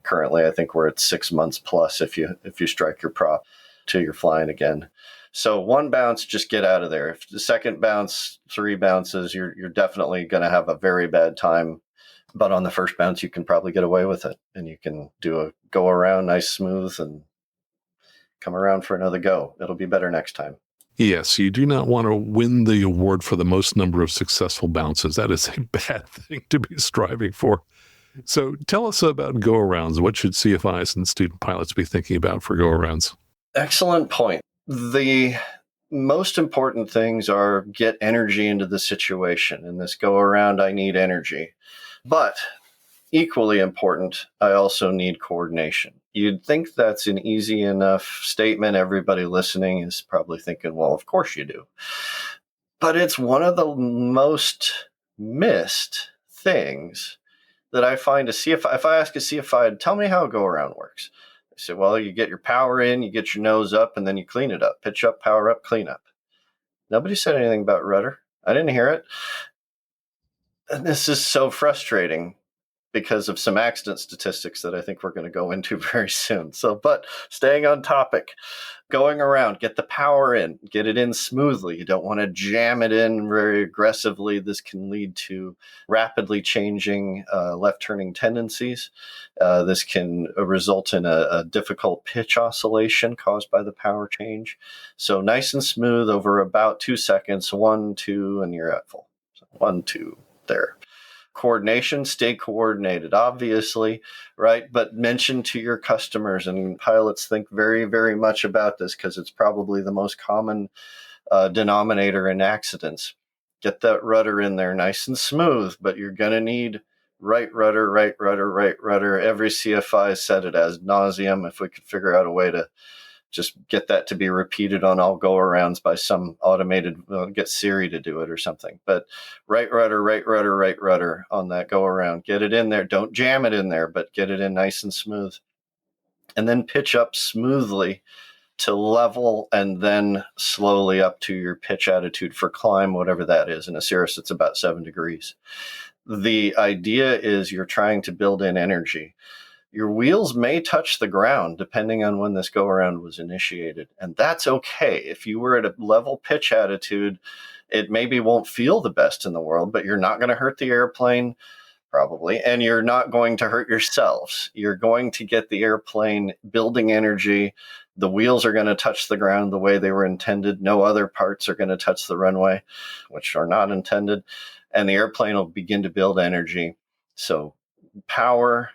Currently, I think we're at 6 months plus if you strike your prop till you're flying again. So one bounce, just get out of there. If the second bounce, 3 bounces, you're definitely going to have a very bad time. But on the first bounce, you can probably get away with it, and you can do a go around, nice, smooth, and come around for another go. It'll be better next time. Yes, you do not want to win the award for the most number of successful bounces. That is a bad thing to be striving for. So tell us about go-arounds. What should CFIs and student pilots be thinking about for go-arounds? Excellent point. The most important things are get energy into the situation. In this go-around, I need energy. But equally important, I also need coordination. You'd think that's an easy enough statement. Everybody listening is probably thinking, well, of course you do. But it's one of the most missed things that I find a CFI. If I ask a CFI, tell me how a go-around works. They say, well, you get your power in, you get your nose up, and then you clean it up. Pitch up, power up, clean up. Nobody said anything about rudder. I didn't hear it. And this is so frustrating because of some accident statistics that I think we're going to go into very soon. So, but staying on topic, going around, get the power in, get it in smoothly. You don't want to jam it in very aggressively. This can lead to rapidly changing left turning tendencies. This can result in a difficult pitch oscillation caused by the power change. So nice and smooth over about 2 seconds, 1, 2, and you're at full. So 1, 2, there. Coordination, stay coordinated, obviously, right? But mention to your customers, and pilots think very, very much about this because it's probably the most common denominator in accidents. Get that rudder in there nice and smooth, but you're going to need right rudder, right rudder, right rudder. Every CFI said it ad nauseum. If we could figure out a way to just get that to be repeated on all go-arounds by some automated, get Siri to do it or something. But right rudder, right rudder, right rudder on that go-around. Get it in there. Don't jam it in there, but get it in nice and smooth. And then pitch up smoothly to level and then slowly up to your pitch attitude for climb, whatever that is. In a Cirrus, it's about 7 degrees. The idea is you're trying to build in energy. Your wheels may touch the ground depending on when this go-around was initiated, and that's okay. If you were at a level pitch attitude, it maybe won't feel the best in the world, but you're not going to hurt the airplane, probably, and you're not going to hurt yourselves. You're going to get the airplane building energy. The wheels are going to touch the ground the way they were intended. No other parts are going to touch the runway, which are not intended, and the airplane will begin to build energy. So power,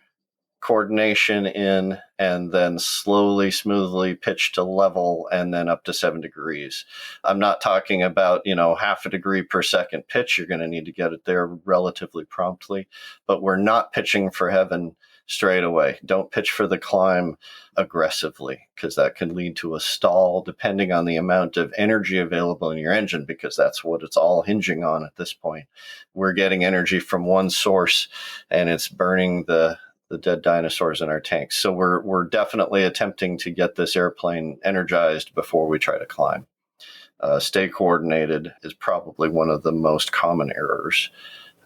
coordination in, and then slowly, smoothly pitch to level and then up to 7 degrees. I'm not talking about, half a degree per second pitch. You're going to need to get it there relatively promptly, but we're not pitching for heaven straight away. Don't pitch for the climb aggressively because that can lead to a stall depending on the amount of energy available in your engine, because that's what it's all hinging on at this point. We're getting energy from one source and it's burning the dead dinosaurs in our tanks. So we're definitely attempting to get this airplane energized before we try to climb. Stay coordinated is probably one of the most common errors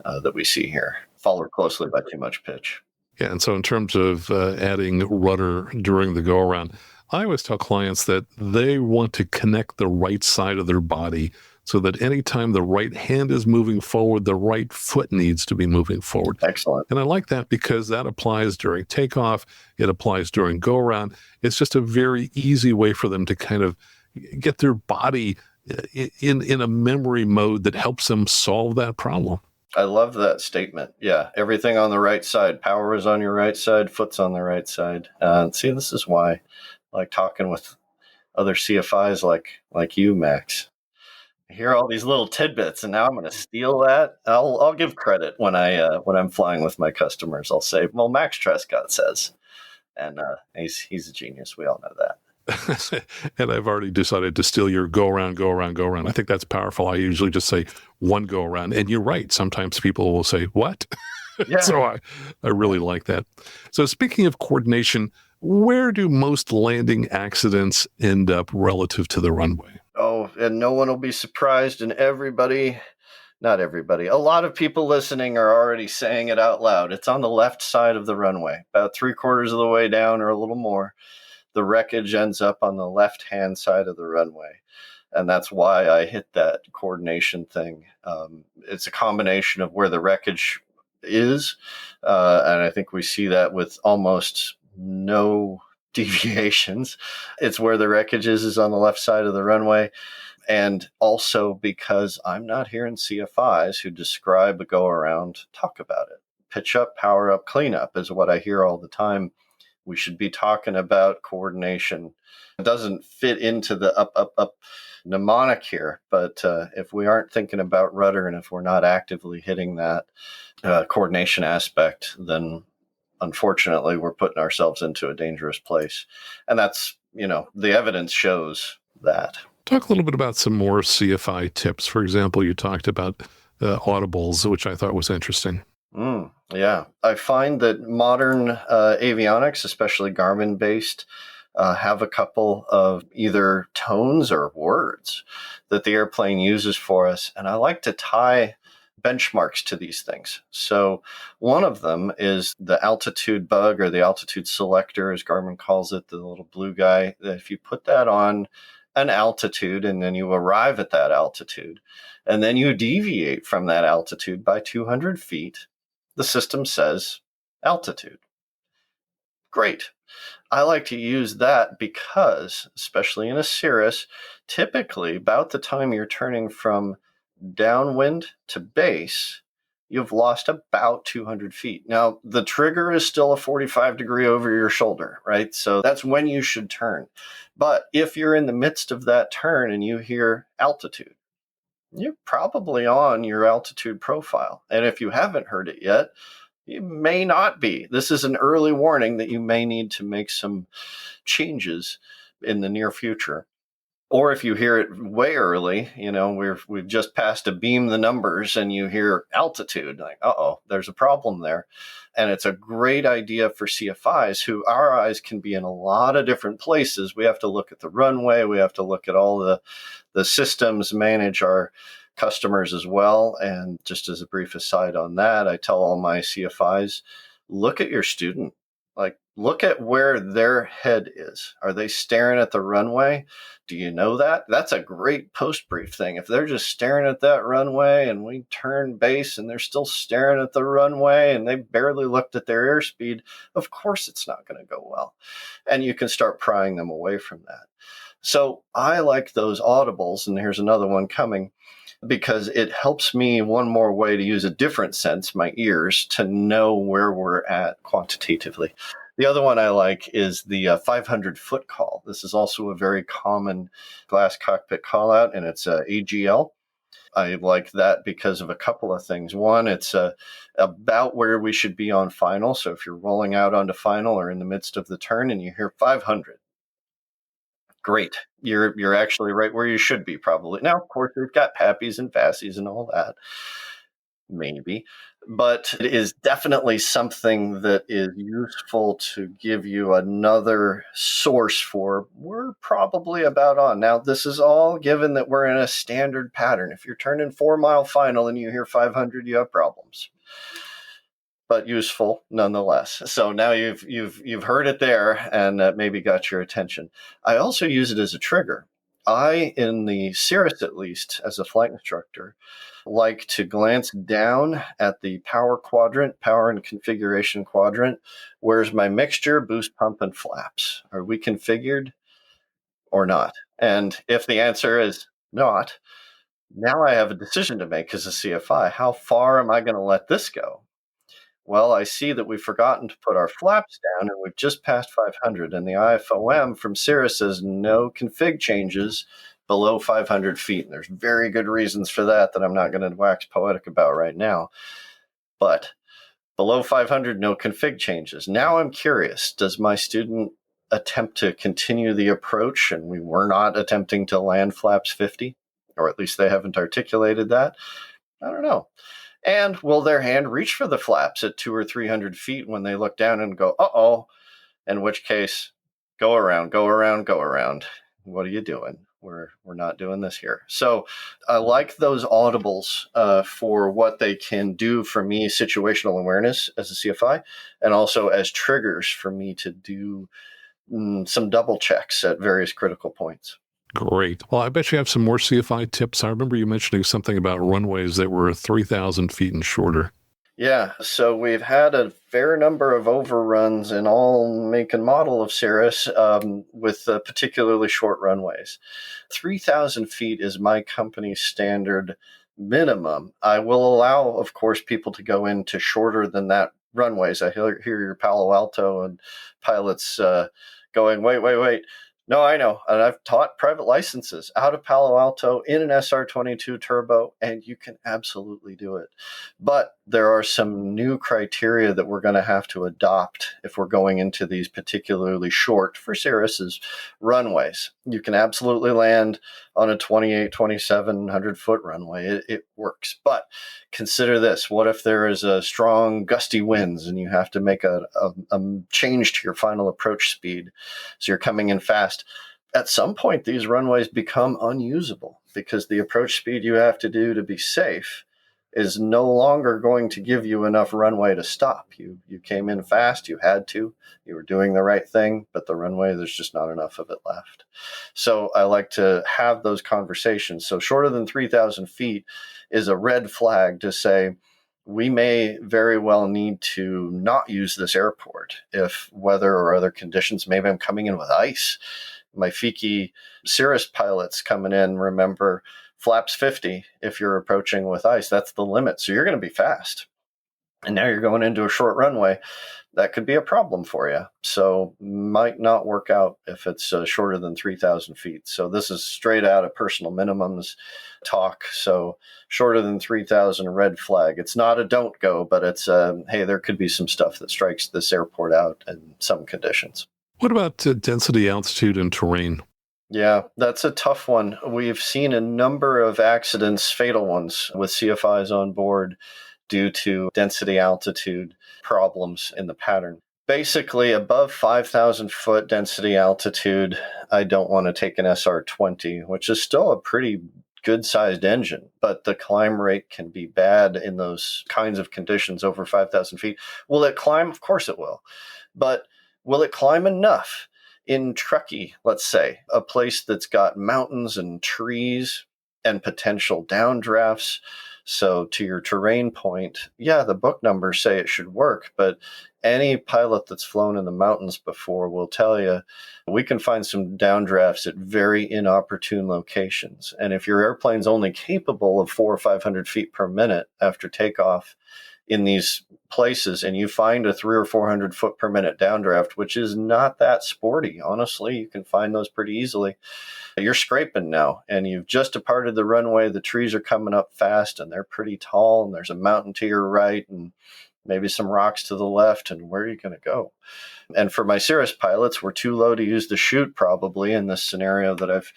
that we see here, followed closely by too much pitch. Yeah, and so in terms of adding rudder during the go-around, I always tell clients that they want to connect the right side of their body so that anytime the right hand is moving forward, the right foot needs to be moving forward. Excellent. And I like that because that applies during takeoff. It applies during go-around. It's just a very easy way for them to kind of get their body in a memory mode that helps them solve that problem. I love that statement. Yeah, everything on the right side. Power is on your right side, foot's on the right side. See, this is why I like talking with other CFIs like you, Max. I hear all these little tidbits, and now I'm going to steal that. I'll give credit when I'm flying with my customers. I'll say, "Well, Max Trescott says," and he's a genius. We all know that. And I've already decided to steal your go around. I think that's powerful. I usually just say one go around, and you're right. Sometimes people will say, "What?" So Yeah. I really like that. So speaking of coordination, where do most landing accidents end up relative to the runway? Oh, and no one will be surprised, and not everybody, a lot of people listening are already saying it out loud. It's on the left side of the runway, about 3/4 of the way down or a little more. The wreckage ends up on the left-hand side of the runway. And that's why I hit that coordination thing. It's a combination of where the wreckage is, and I think we see that with almost no deviations. It's where the wreckage is on the left side of the runway. And also because I'm not hearing CFIs who describe a go around talk about it. Pitch up, power up, clean up is what I hear all the time. We should be talking about coordination. It doesn't fit into the up, up, up mnemonic here, but if we aren't thinking about rudder and if we're not actively hitting that coordination aspect, then unfortunately we're putting ourselves into a dangerous place. And that's, the evidence shows that. Talk a little bit about some more CFI tips. For example, you talked about audibles, which I thought was interesting. Yeah. I find that modern avionics, especially Garmin based, have a couple of either tones or words that the airplane uses for us. And I like to tie benchmarks to these things. So one of them is the altitude bug or the altitude selector, as Garmin calls it, the little blue guy. That if you put that on an altitude and then you arrive at that altitude and then you deviate from that altitude by 200 feet, the system says altitude. Great. I like to use that because, especially in a cirrus, typically about the time you're turning from downwind to base, you've lost about 200 feet. Now, the trigger is still a 45-degree over your shoulder, right? So that's when you should turn. But if you're in the midst of that turn and you hear altitude, you're probably on your altitude profile. And if you haven't heard it yet, you may not be. This is an early warning that you may need to make some changes in the near future. Or if you hear it way early, we've just passed a beam the numbers and you hear altitude, like, there's a problem there. And it's a great idea for CFIs who our eyes can be in a lot of different places. We have to look at the runway. We have to look at all the systems, manage our customers as well. And just as a brief aside on that, I tell all my CFIs, look at your student. Like, look at where their head is. Are they staring at the runway? Do you know that? That's a great post-brief thing. If they're just staring at that runway and we turn base and they're still staring at the runway and they barely looked at their airspeed, of course it's not going to go well. And you can start prying them away from that. So I like those audibles, and here's another one coming, because it helps me one more way to use a different sense, my ears, to know where we're at quantitatively. The other one I like is the 500-foot call. This is also a very common glass cockpit call out, and it's AGL. I like that because of a couple of things. One, it's about where we should be on final. So if you're rolling out onto final or in the midst of the turn and you hear 500, great. You're actually right where you should be, probably. Now, of course, we've got pappies and fassies and all that, maybe, but it is definitely something that is useful to give you another source for we're probably about on. Now, this is all given that we're in a standard pattern. If you're turning 4-mile final and you hear 500, you have problems. But useful nonetheless. So now you've heard it there and maybe got your attention. I also use it as a trigger. I, in the Cirrus at least, as a flight instructor, like to glance down at the power quadrant, power and configuration quadrant. Where's my mixture, boost pump, and flaps? Are we configured or not? And if the answer is not, now I have a decision to make as a CFI. How far am I going to let this go? Well, I see that we've forgotten to put our flaps down and we've just passed 500. And the IFOM from Cirrus says no config changes below 500 feet. And there's very good reasons for that I'm not going to wax poetic about right now. But below 500, no config changes. Now I'm curious, does my student attempt to continue the approach? And we were not attempting to land flaps 50, or at least they haven't articulated that. I don't know. And will their hand reach for the flaps at 200 or 300 feet when they look down and go, uh-oh, in which case, go around, go around, go around. What are you doing? We're not doing this here. So I like those audibles for what they can do for me, situational awareness as a CFI, and also as triggers for me to do some double checks at various critical points. Great. Well, I bet you have some more CFI tips. I remember you mentioning something about runways that were 3,000 feet and shorter. Yeah, so we've had a fair number of overruns in all make and model of Cirrus with particularly short runways. 3,000 feet is my company's standard minimum. I will allow, of course, people to go into shorter than that runways. I hear your Palo Alto and pilots going, wait. No, I know. And I've taught private licenses out of Palo Alto in an SR22 turbo, and you can absolutely do it. But there are some new criteria that we're going to have to adopt if we're going into these particularly short, for Cirrus's, runways. You can absolutely land on a 28, 2,700 foot runway. It works. But consider this. What if there is a strong gusty winds and you have to make a change to your final approach speed? So you're coming in fast. At some point, these runways become unusable because the approach speed you have to do to be safe is no longer going to give you enough runway to stop. You came in fast, you had to, you were doing the right thing, but the runway, there's just not enough of it left. So I like to have those conversations. So shorter than 3,000 feet is a red flag to say, we may very well need to not use this airport if weather or other conditions, maybe I'm coming in with ice. My Fiki Cirrus pilots coming in, remember, flaps 50 if you're approaching with ice. That's the limit. So you're going to be fast. And now you're going into a short runway. That could be a problem for you. So might not work out if it's shorter than 3,000 feet. So this is straight out of personal minimums talk. So shorter than 3,000, red flag. It's not a don't go, but it's hey, there could be some stuff that strikes this airport out in some conditions. What about density, altitude, and terrain? Yeah, that's a tough one. We've seen a number of accidents, fatal ones, with CFIs on board due to density altitude problems in the pattern. Basically, above 5,000 foot density altitude, I don't want to take an SR20, which is still a pretty good sized engine, but the climb rate can be bad in those kinds of conditions over 5,000 feet. Will it climb? Of course it will. But will it climb enough? In Truckee, let's say, a place that's got mountains and trees and potential downdrafts. So to your terrain point, yeah, the book numbers say it should work, but any pilot that's flown in the mountains before will tell you we can find some downdrafts at very inopportune locations. And if your airplane's only capable of 400 or 500 feet per minute after takeoff in these places, and you find a 300 or 400 foot per minute downdraft, which is not that sporty, honestly, you can find those pretty easily. You're scraping now, and you've just departed the runway. The trees are coming up fast, and they're pretty tall, and there's a mountain to your right, and maybe some rocks to the left, and where are you going to go? And for my Cirrus pilots, we're too low to use the chute probably in this scenario that I've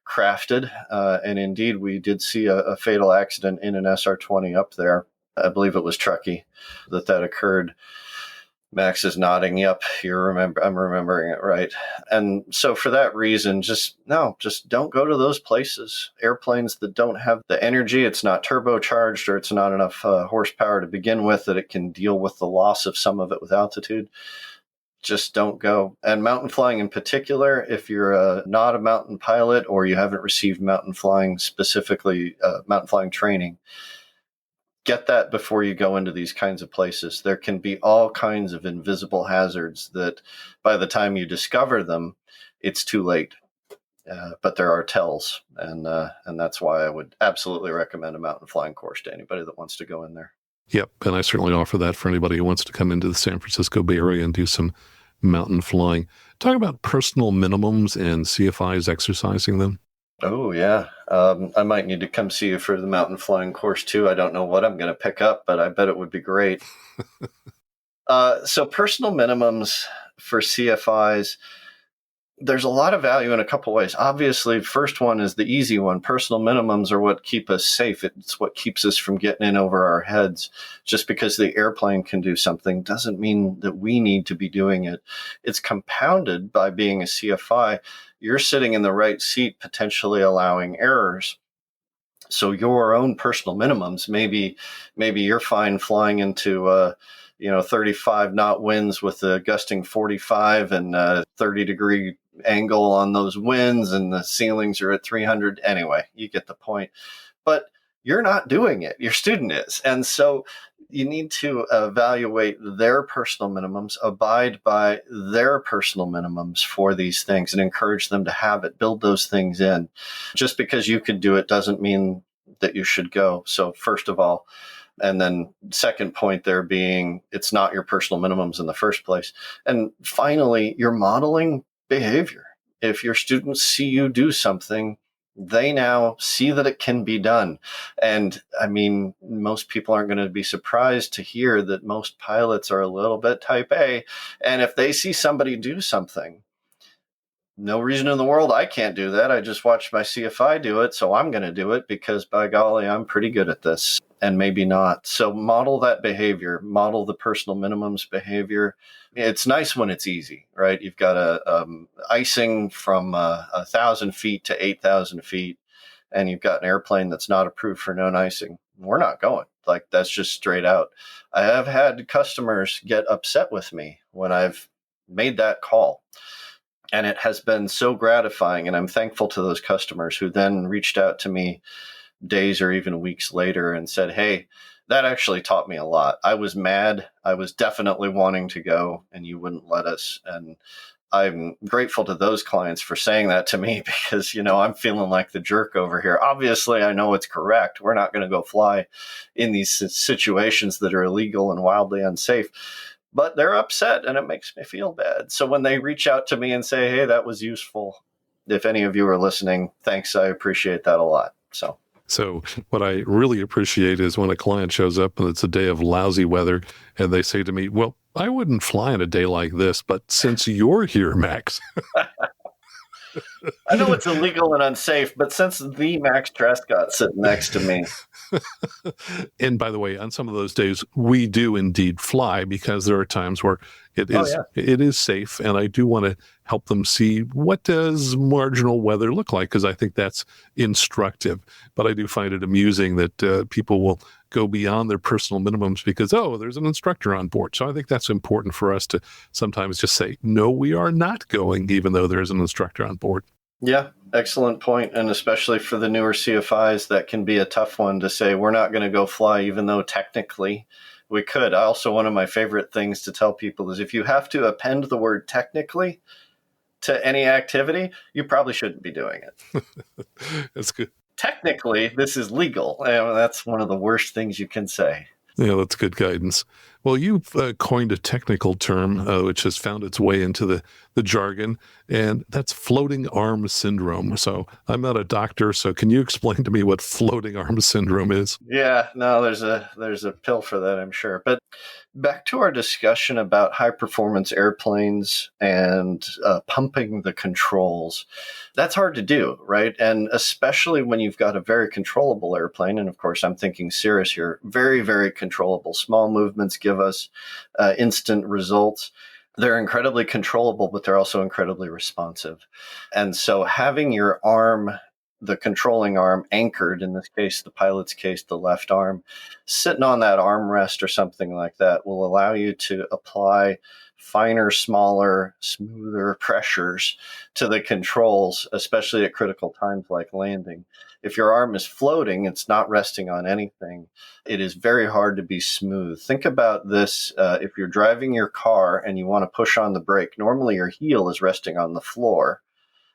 crafted. And indeed, we did see a fatal accident in an SR-20 up there. I believe it was Truckee that occurred. Max is nodding. Yep, I'm remembering it right. And so for that reason, just don't go to those places. Airplanes that don't have the energy, it's not turbocharged, or it's not enough horsepower to begin with that it can deal with the loss of some of it with altitude. Just don't go. And mountain flying in particular, if you're not a mountain pilot or you haven't received mountain flying, specifically mountain flying training, get that before you go into these kinds of places. There can be all kinds of invisible hazards that by the time you discover them, it's too late. But there are tells, and that's why I would absolutely recommend a mountain flying course to anybody that wants to go in there. Yep, and I certainly offer that for anybody who wants to come into the San Francisco Bay Area and do some mountain flying. Talk about personal minimums and CFIs exercising them. Oh, yeah. I might need to come see you for the mountain flying course, too. I don't know what I'm going to pick up, but I bet it would be great. So personal minimums for CFIs, There's a lot of value in a couple ways. Obviously, first one is the easy one. Personal minimums are what keep us safe. It's what keeps us from getting in over our heads. Just because the airplane can do something doesn't mean that we need to be doing it. It's compounded by being a CFI. You're sitting in the right seat, potentially allowing errors. So your own personal minimums, maybe you're fine flying into 35 knot winds with a gusting 45 and a 30-degree angle on those winds, and the ceilings are at 300. Anyway, you get the point. But you're not doing it. Your student is. And so you need to evaluate their personal minimums, abide by their personal minimums for these things, and encourage them to have it, build those things in. Just because you could do it doesn't mean that you should go. So first of all, and then second point there being, it's not your personal minimums in the first place. And finally, you're modeling behavior. If your students see you do something, they now see that it can be done. And I mean, most people aren't going to be surprised to hear that most pilots are a little bit type A. And if they see somebody do something, no reason in the world I can't do that. I just watched my CFI do it, so I'm going to do it because, by golly, I'm pretty good at this, and maybe not. So model that behavior, model the personal minimums behavior. It's nice when it's easy, right? You've got a icing from 1,000 feet to 8,000 feet, and you've got an airplane that's not approved for known icing. We're not going. Like, that's just straight out. I have had customers get upset with me when I've made that call. And it has been so gratifying, and I'm thankful to those customers who then reached out to me days or even weeks later and said, hey, that actually taught me a lot. I was mad. I was definitely wanting to go, and you wouldn't let us. And I'm grateful to those clients for saying that to me because, I'm feeling like the jerk over here. Obviously, I know it's correct. We're not going to go fly in these situations that are illegal and wildly unsafe. But they're upset, and it makes me feel bad. So when they reach out to me and say, hey, that was useful, if any of you are listening, thanks. I appreciate that a lot. So what I really appreciate is when a client shows up and it's a day of lousy weather and they say to me, well, I wouldn't fly on a day like this, but since you're here, Max. I know it's illegal and unsafe, but since the Max Trescott's sitting next to me. And by the way, on some of those days, we do indeed fly because there are times where it is safe. And I do want to help them see what does marginal weather look like, because I think that's instructive. But I do find it amusing that people will go beyond their personal minimums because, there's an instructor on board. So I think that's important for us to sometimes just say, no, we are not going, even though there's an instructor on board. Yeah, excellent point. And especially for the newer CFIs, that can be a tough one to say, we're not going to go fly, even though technically we could. Also, one of my favorite things to tell people is if you have to append the word technically to any activity, you probably shouldn't be doing it. That's good. Technically, this is legal. And that's one of the worst things you can say. Yeah, that's good guidance. Well, you've coined a technical term which has found its way into the jargon, and that's floating arm syndrome. So I'm not a doctor, so can you explain to me what floating arm syndrome is? Yeah, no, there's a pill for that, I'm sure. But back to our discussion about high performance airplanes and pumping the controls. That's hard to do, right? And especially when you've got a very controllable airplane. And of course, I'm thinking Cirrus here, very, very controllable. Small movements give us instant results. They're incredibly controllable, but they're also incredibly responsive. And so having your arm, the controlling arm, anchored, in this case, the pilot's case, the left arm, sitting on that armrest or something like that will allow you to apply finer, smaller, smoother pressures to the controls, especially at critical times like landing. If your arm is floating, it's not resting on anything. It is very hard to be smooth. Think about this. If you're driving your car and you want to push on the brake, normally your heel is resting on the floor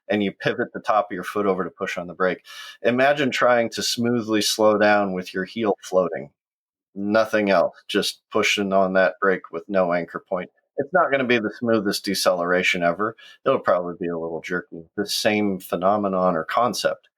and you pivot the top of your foot over to push on the brake. Imagine trying to smoothly slow down with your heel floating. Nothing else, just pushing on that brake with no anchor point. It's not going to be the smoothest deceleration ever. It'll probably be a little jerky. The same phenomenon or concept,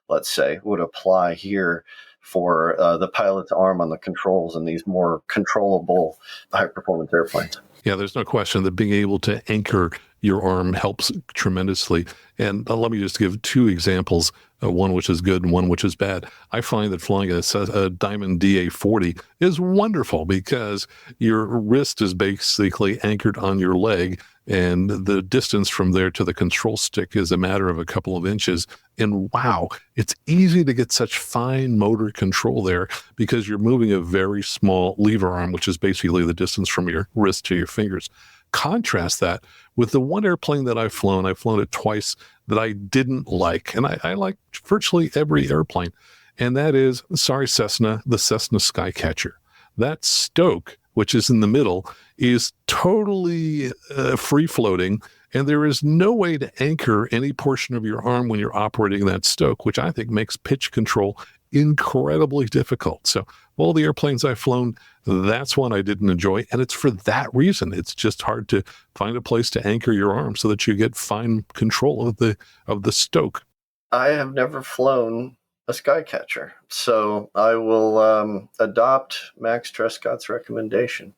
let's say, would apply here for the pilot's arm on the controls in these more controllable high-performance airplanes. Yeah, there's no question that being able to anchor your arm helps tremendously. And let me just give two examples, one which is good and one which is bad. I find that flying a Diamond DA40 is wonderful because your wrist is basically anchored on your leg, and the distance from there to the control stick is a matter of a couple of inches. And wow, it's easy to get such fine motor control there because you're moving a very small lever arm, which is basically the distance from your wrist to your fingers. Contrast that with the one airplane that I've flown it twice, that I didn't like. And I like virtually every airplane. And that is, sorry, Cessna, the Cessna Skycatcher. That stoke, which is in the middle, is totally free floating. And there is no way to anchor any portion of your arm when you're operating that stoke, which I think makes pitch control incredibly difficult. So all the airplanes I've flown, that's one I didn't enjoy. And it's for that reason. It's just hard to find a place to anchor your arm so that you get fine control of the stoke. I have never flown a Skycatcher, so I will adopt Max Trescott's recommendation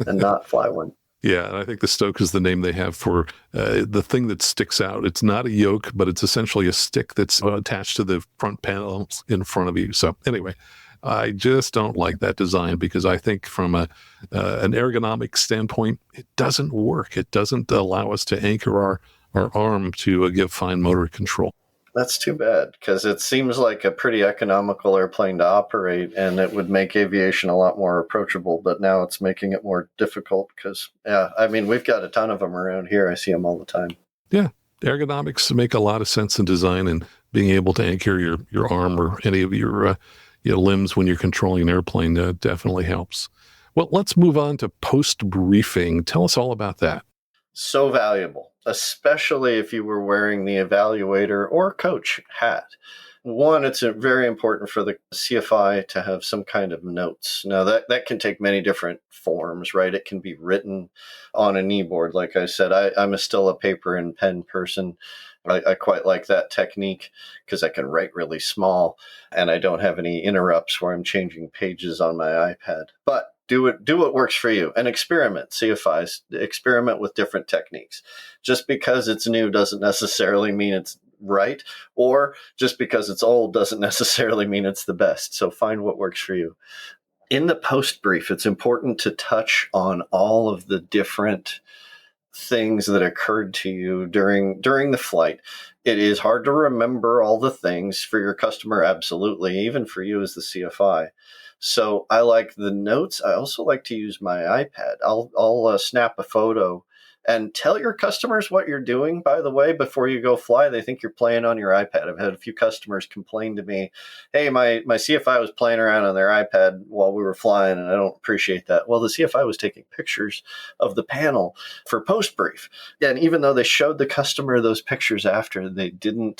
and not fly one. Yeah, and I think the stoke is the name they have for the thing that sticks out. It's not a yoke, but it's essentially a stick that's attached to the front panels in front of you. So anyway, I just don't like that design because I think from an ergonomic standpoint, it doesn't work. It doesn't allow us to anchor our arm to give fine motor control. That's too bad because it seems like a pretty economical airplane to operate, and it would make aviation a lot more approachable. But now it's making it more difficult because, we've got a ton of them around here. I see them all the time. Yeah, ergonomics make a lot of sense in design, and being able to anchor your arm or any of your limbs when you're controlling an airplane definitely helps. Well, let's move on to post-briefing. Tell us all about that. So valuable, especially if you were wearing the evaluator or coach hat. One, it's very important for the CFI to have some kind of notes. Now, that can take many different forms, right? It can be written on a kneeboard. Like I said, I'm still a paper and pen person. I quite like that technique because I can write really small and I don't have any interrupts where I'm changing pages on my iPad. But do what works for you and experiment. CFIs, experiment with different techniques. Just because it's new doesn't necessarily mean it's right, or just because it's old doesn't necessarily mean it's the best. So find what works for you. In the post brief, it's important to touch on all of the different things that occurred to you during the flight. It is hard to remember all the things for your customer, absolutely, even for you as the CFI. So I like the notes. I also like to use my iPad. I'll snap a photo and tell your customers what you're doing, by the way, before you go fly. They think you're playing on your iPad. I've had a few customers complain to me, hey, my CFI was playing around on their iPad while we were flying, and I don't appreciate that. Well, the CFI was taking pictures of the panel for post-brief. And even though they showed the customer those pictures after, the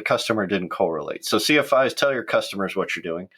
customer didn't correlate. So CFIs, tell your customers what you're doing,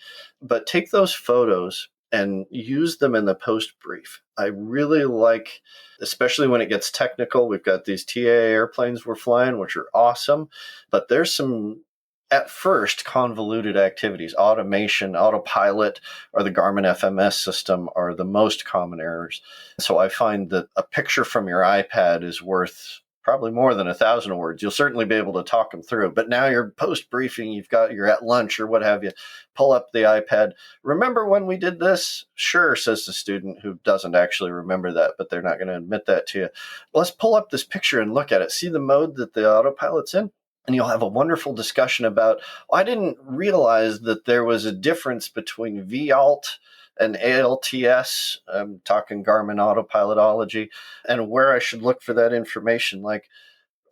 but take those photos and use them in the post brief. I really like, especially when it gets technical, we've got these TAA airplanes we're flying, which are awesome, but there's some, at first, convoluted activities. Automation, autopilot, or the Garmin FMS system are the most common errors. So I find that a picture from your iPad is worth probably more than 1,000 words. You'll certainly be able to talk them through. But now you're post-briefing, you're at lunch or what have you, pull up the iPad. Remember when we did this? Sure, says the student who doesn't actually remember that, but they're not going to admit that to you. Let's pull up this picture and look at it. See the mode that the autopilot's in? And you'll have a wonderful discussion about, I didn't realize that there was a difference between VALT and ALTS, I'm talking Garmin autopilotology, and where I should look for that information. Like,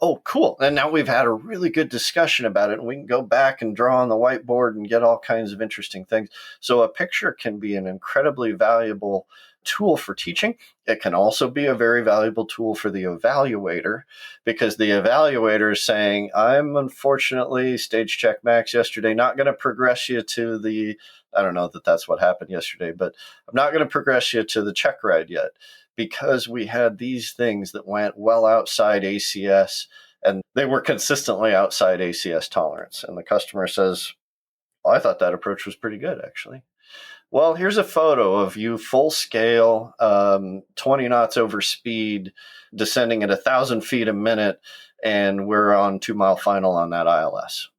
oh, cool. And now we've had a really good discussion about it, and we can go back and draw on the whiteboard and get all kinds of interesting things. So a picture can be an incredibly valuable tool for teaching. It can also be a very valuable tool for the evaluator, because the evaluator is saying, I'm unfortunately, stage check Max yesterday, not going to progress you to the, I don't know that that's what happened yesterday, but I'm not going to progress you to the check ride yet, because we had these things that went well outside ACS, and they were consistently outside ACS tolerance. And the customer says, well, I thought that approach was pretty good, actually. Well, here's a photo of you full scale, 20 knots over speed, descending at 1,000 feet a minute, and we're on 2 mile final on that ILS.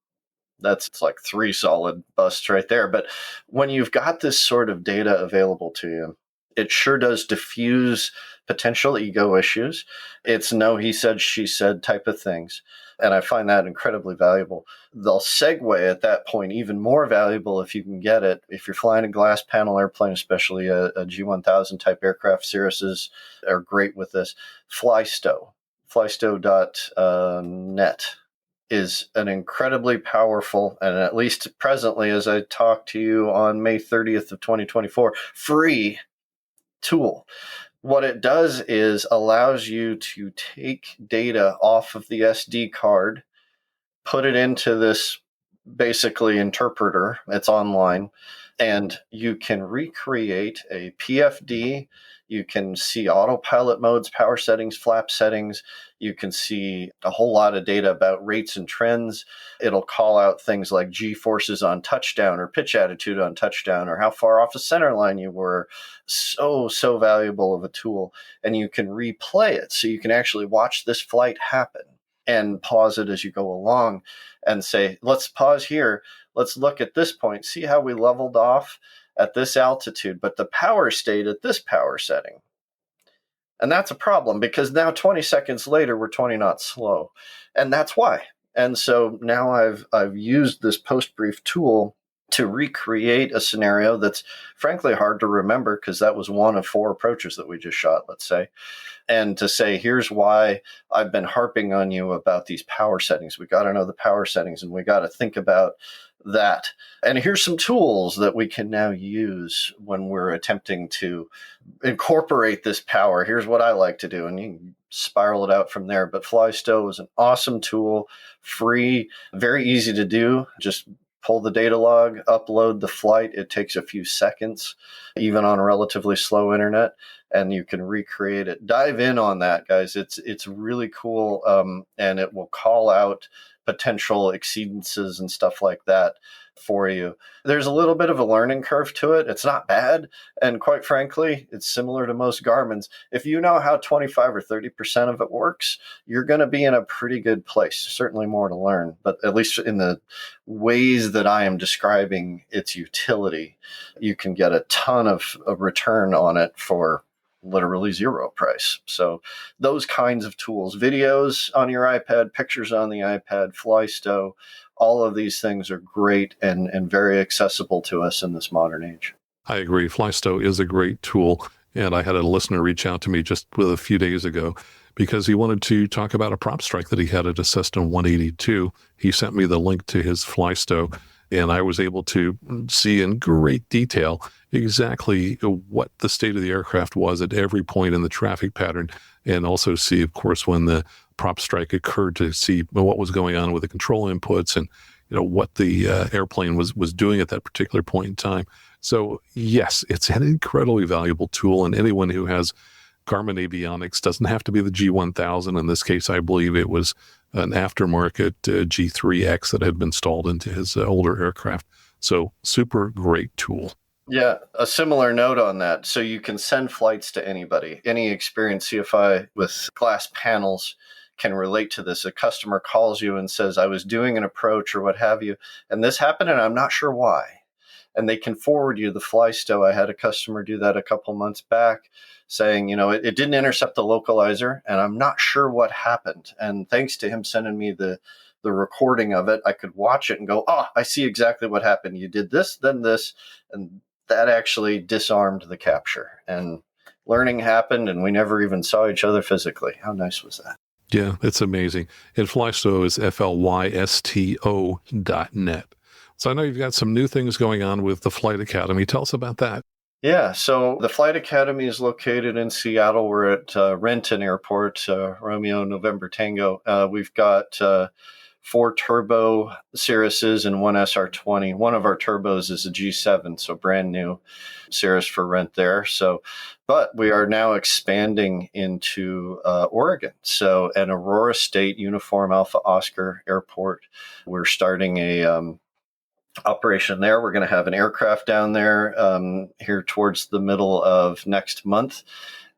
That's like 3 solid busts right there. But when you've got this sort of data available to you, it sure does diffuse potential ego issues. It's no he said, she said type of things. And I find that incredibly valuable. They'll segue at that point even more valuable if you can get it. If you're flying a glass panel airplane, especially a G1000 type aircraft, Cirruses are great with this. Flystow, flystow.net is an incredibly powerful, and at least presently, as I talk to you on May 30th of 2024, free tool. What it does is allows you to take data off of the SD card, put it into this basically interpreter. It's online, and you can recreate a PFD. You can see autopilot modes, power settings, flap settings. You can see a whole lot of data about rates and trends. It'll call out things like G forces on touchdown or pitch attitude on touchdown or how far off the center line you were. So valuable of a tool. And you can replay it. So you can actually watch this flight happen and pause it as you go along and say, let's pause here. Let's look at this point, see how we leveled off at this altitude, but the power stayed at this power setting. And that's a problem because now 20 seconds later, we're 20 knots slow. And that's why. And so now I've used this post-brief tool to recreate a scenario that's frankly hard to remember because that was one of 4 approaches that we just shot, let's say. And to say, here's why I've been harping on you about these power settings. We got to know the power settings and we got to think about that. And here's some tools that we can now use when we're attempting to incorporate this power. Here's what I like to do. And you can spiral it out from there. But Flystow is an awesome tool, free, very easy to do. Just pull the data log, upload the flight. It takes a few seconds, even on a relatively slow internet, and you can recreate it. Dive in on that, guys. It's really cool, and it will call out potential exceedances and stuff like that for you. There's a little bit of a learning curve to it. It's not bad, and quite frankly, it's similar to most Garmin's. If you know how 25 or 30% of it works, you're going to be in a pretty good place. Certainly more to learn, but at least in the ways that I am describing its utility, you can get a ton of return on it for literally zero price. So those kinds of tools, videos on your iPad, pictures on the iPad, Flystow, all of these things are great and very accessible to us in this modern age. I agree. Flystow is a great tool. And I had a listener reach out to me just a few days ago because he wanted to talk about a prop strike that he had at a Cessna 182. He sent me the link to his Flystow, and I was able to see in great detail exactly what the state of the aircraft was at every point in the traffic pattern, and also see, of course, when the prop strike occurred, to see what was going on with the control inputs and what the airplane was doing at that particular point in time. So yes, it's an incredibly valuable tool, and anyone who has Garmin avionics doesn't have to be the G1000. In this case, I believe it was an aftermarket G3X that had been installed into his older aircraft. So super great tool. Yeah, a similar note on that. So you can send flights to anybody. Any experienced CFI with glass panels can relate to this. A customer calls you and says, I was doing an approach or what have you, and this happened and I'm not sure why. And they can forward you the Flystow. I had a customer do that a couple months back saying, it didn't intercept the localizer and I'm not sure what happened. And thanks to him sending me the recording of it, I could watch it and go, I see exactly what happened. You did this, then this, and that actually disarmed the capture. And learning happened and we never even saw each other physically. How nice was that? Yeah, it's amazing. And Flystow is FLYSTO.net. So I know you've got some new things going on with the Flight Academy. Tell us about that. Yeah, so the Flight Academy is located in Seattle. We're at Renton Airport, Romeo November Tango. We've got 4 turbo Cirruses and 1 SR20. One of our turbos is a G7, so brand new Cirrus for rent there. But we are now expanding into Oregon. So at Aurora State Uniform Alpha Oscar Airport, we're starting a operation there. We're going to have an aircraft down there here towards the middle of next month,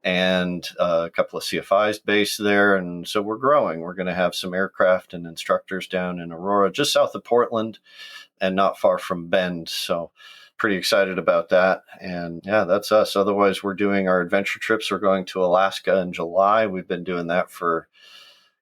and a couple of CFIs based there. And so we're growing. We're going to have some aircraft and instructors down in Aurora, just south of Portland and not far from Bend. So pretty excited about that. And yeah, that's us. Otherwise, we're doing our adventure trips. We're going to Alaska in July. We've been doing that for,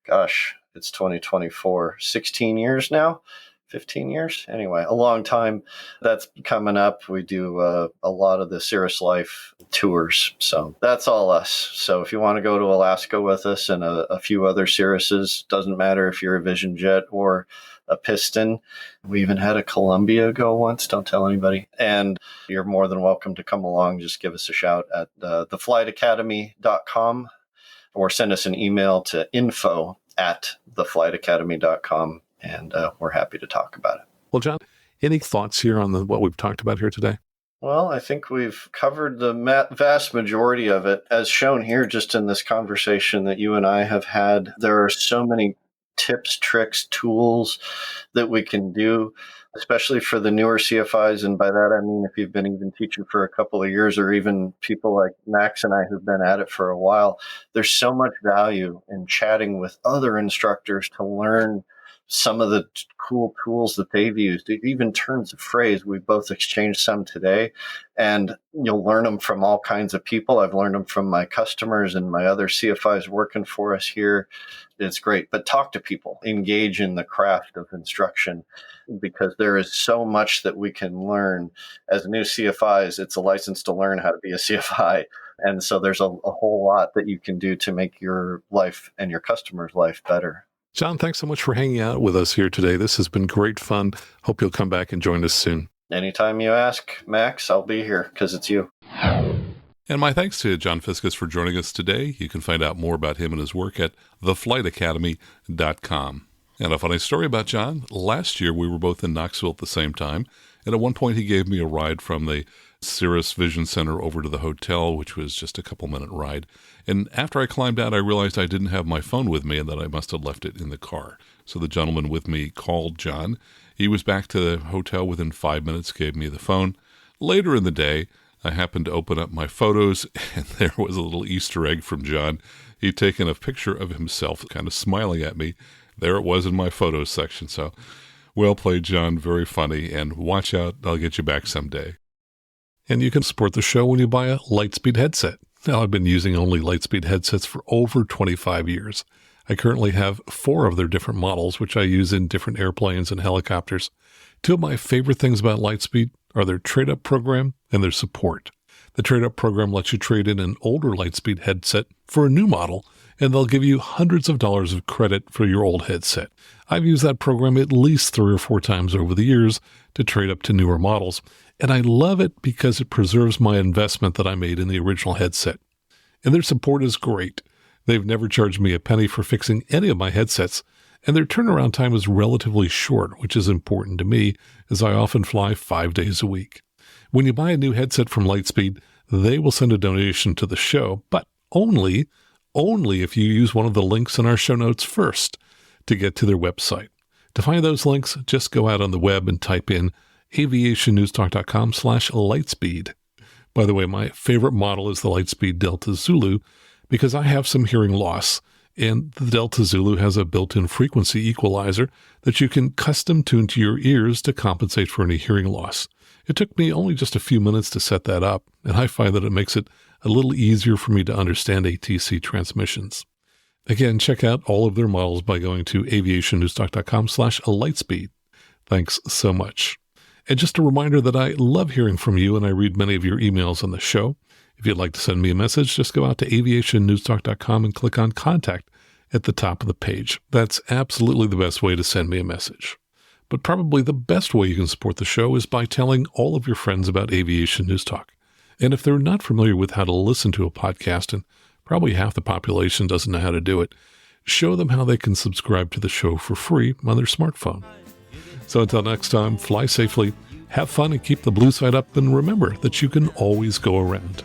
it's 2024, 16 years now. 15 years. Anyway, a long time. That's coming up. We do a lot of the Cirrus Life tours. So that's all us. So if you want to go to Alaska with us and a few other Cirruses, doesn't matter if you're a Vision Jet or a Piston. We even had a Columbia go once. Don't tell anybody. And you're more than welcome to come along. Just give us a shout at theflightacademy.com or send us an email to info@theflightacademy.com. And we're happy to talk about it. Well, John, any thoughts here on what we've talked about here today? Well, I think we've covered the vast majority of it, as shown here just in this conversation that you and I have had. There are so many tips, tricks, tools that we can do, especially for the newer CFIs. And by that, I mean, if you've been even teaching for a couple of years, or even people like Max and I who've been at it for a while, there's so much value in chatting with other instructors to learn some of the cool tools that they've used, even terms of phrase. We both exchanged some today, and you'll learn them from all kinds of people. I've learned them from my customers and my other CFIs working for us here. It's great. But talk to people, engage in the craft of instruction, because there is so much that we can learn. As new CFIs, it's a license to learn how to be a CFI. And so there's a whole lot that you can do to make your life and your customer's life better. John, thanks so much for hanging out with us here today. This has been great fun. Hope you'll come back and join us soon. Anytime you ask, Max, I'll be here because it's you. And my thanks to John Fiscus for joining us today. You can find out more about him and his work at theflightacademy.com. And a funny story about John, last year we were both in Knoxville at the same time, and at one point he gave me a ride from the Cirrus Vision Center over to the hotel, which was just a couple-minute ride. And after I climbed out, I realized I didn't have my phone with me and that I must have left it in the car. So the gentleman with me called John. He was back to the hotel within 5 minutes, gave me the phone. Later in the day, I happened to open up my photos, and there was a little Easter egg from John. He'd taken a picture of himself kind of smiling at me. There it was in my photos section. So well played, John. Very funny. And watch out, I'll get you back someday. And you can support the show when you buy a Lightspeed headset. Now, I've been using only Lightspeed headsets for over 25 years. I currently have 4 of their different models, which I use in different airplanes and helicopters. 2 of my favorite things about Lightspeed are their trade-up program and their support. The trade-up program lets you trade in an older Lightspeed headset for a new model, and they'll give you hundreds of dollars of credit for your old headset. I've used that program at least 3 or 4 times over the years to trade up to newer models, and I love it because it preserves my investment that I made in the original headset. And their support is great. They've never charged me a penny for fixing any of my headsets, and their turnaround time is relatively short, which is important to me, as I often fly 5 days a week. When you buy a new headset from Lightspeed, they will send a donation to the show, but only if you use one of the links in our show notes first to get to their website. To find those links, just go out on the web and type in aviationnewstalk.com/Lightspeed. By the way, my favorite model is the Lightspeed Delta Zulu because I have some hearing loss, and the Delta Zulu has a built-in frequency equalizer that you can custom tune to your ears to compensate for any hearing loss. It took me only just a few minutes to set that up, and I find that it makes it a little easier for me to understand ATC transmissions. Again, check out all of their models by going to aviationnewstalk.com/Lightspeed. Thanks so much. And just a reminder that I love hearing from you, and I read many of your emails on the show. If you'd like to send me a message, just go out to aviationnewstalk.com and click on Contact at the top of the page. That's absolutely the best way to send me a message. But probably the best way you can support the show is by telling all of your friends about Aviation News Talk. And if they're not familiar with how to listen to a podcast, and probably half the population doesn't know how to do it, show them how they can subscribe to the show for free on their smartphone. So until next time, fly safely, have fun, and keep the blue side up, and remember that you can always go around.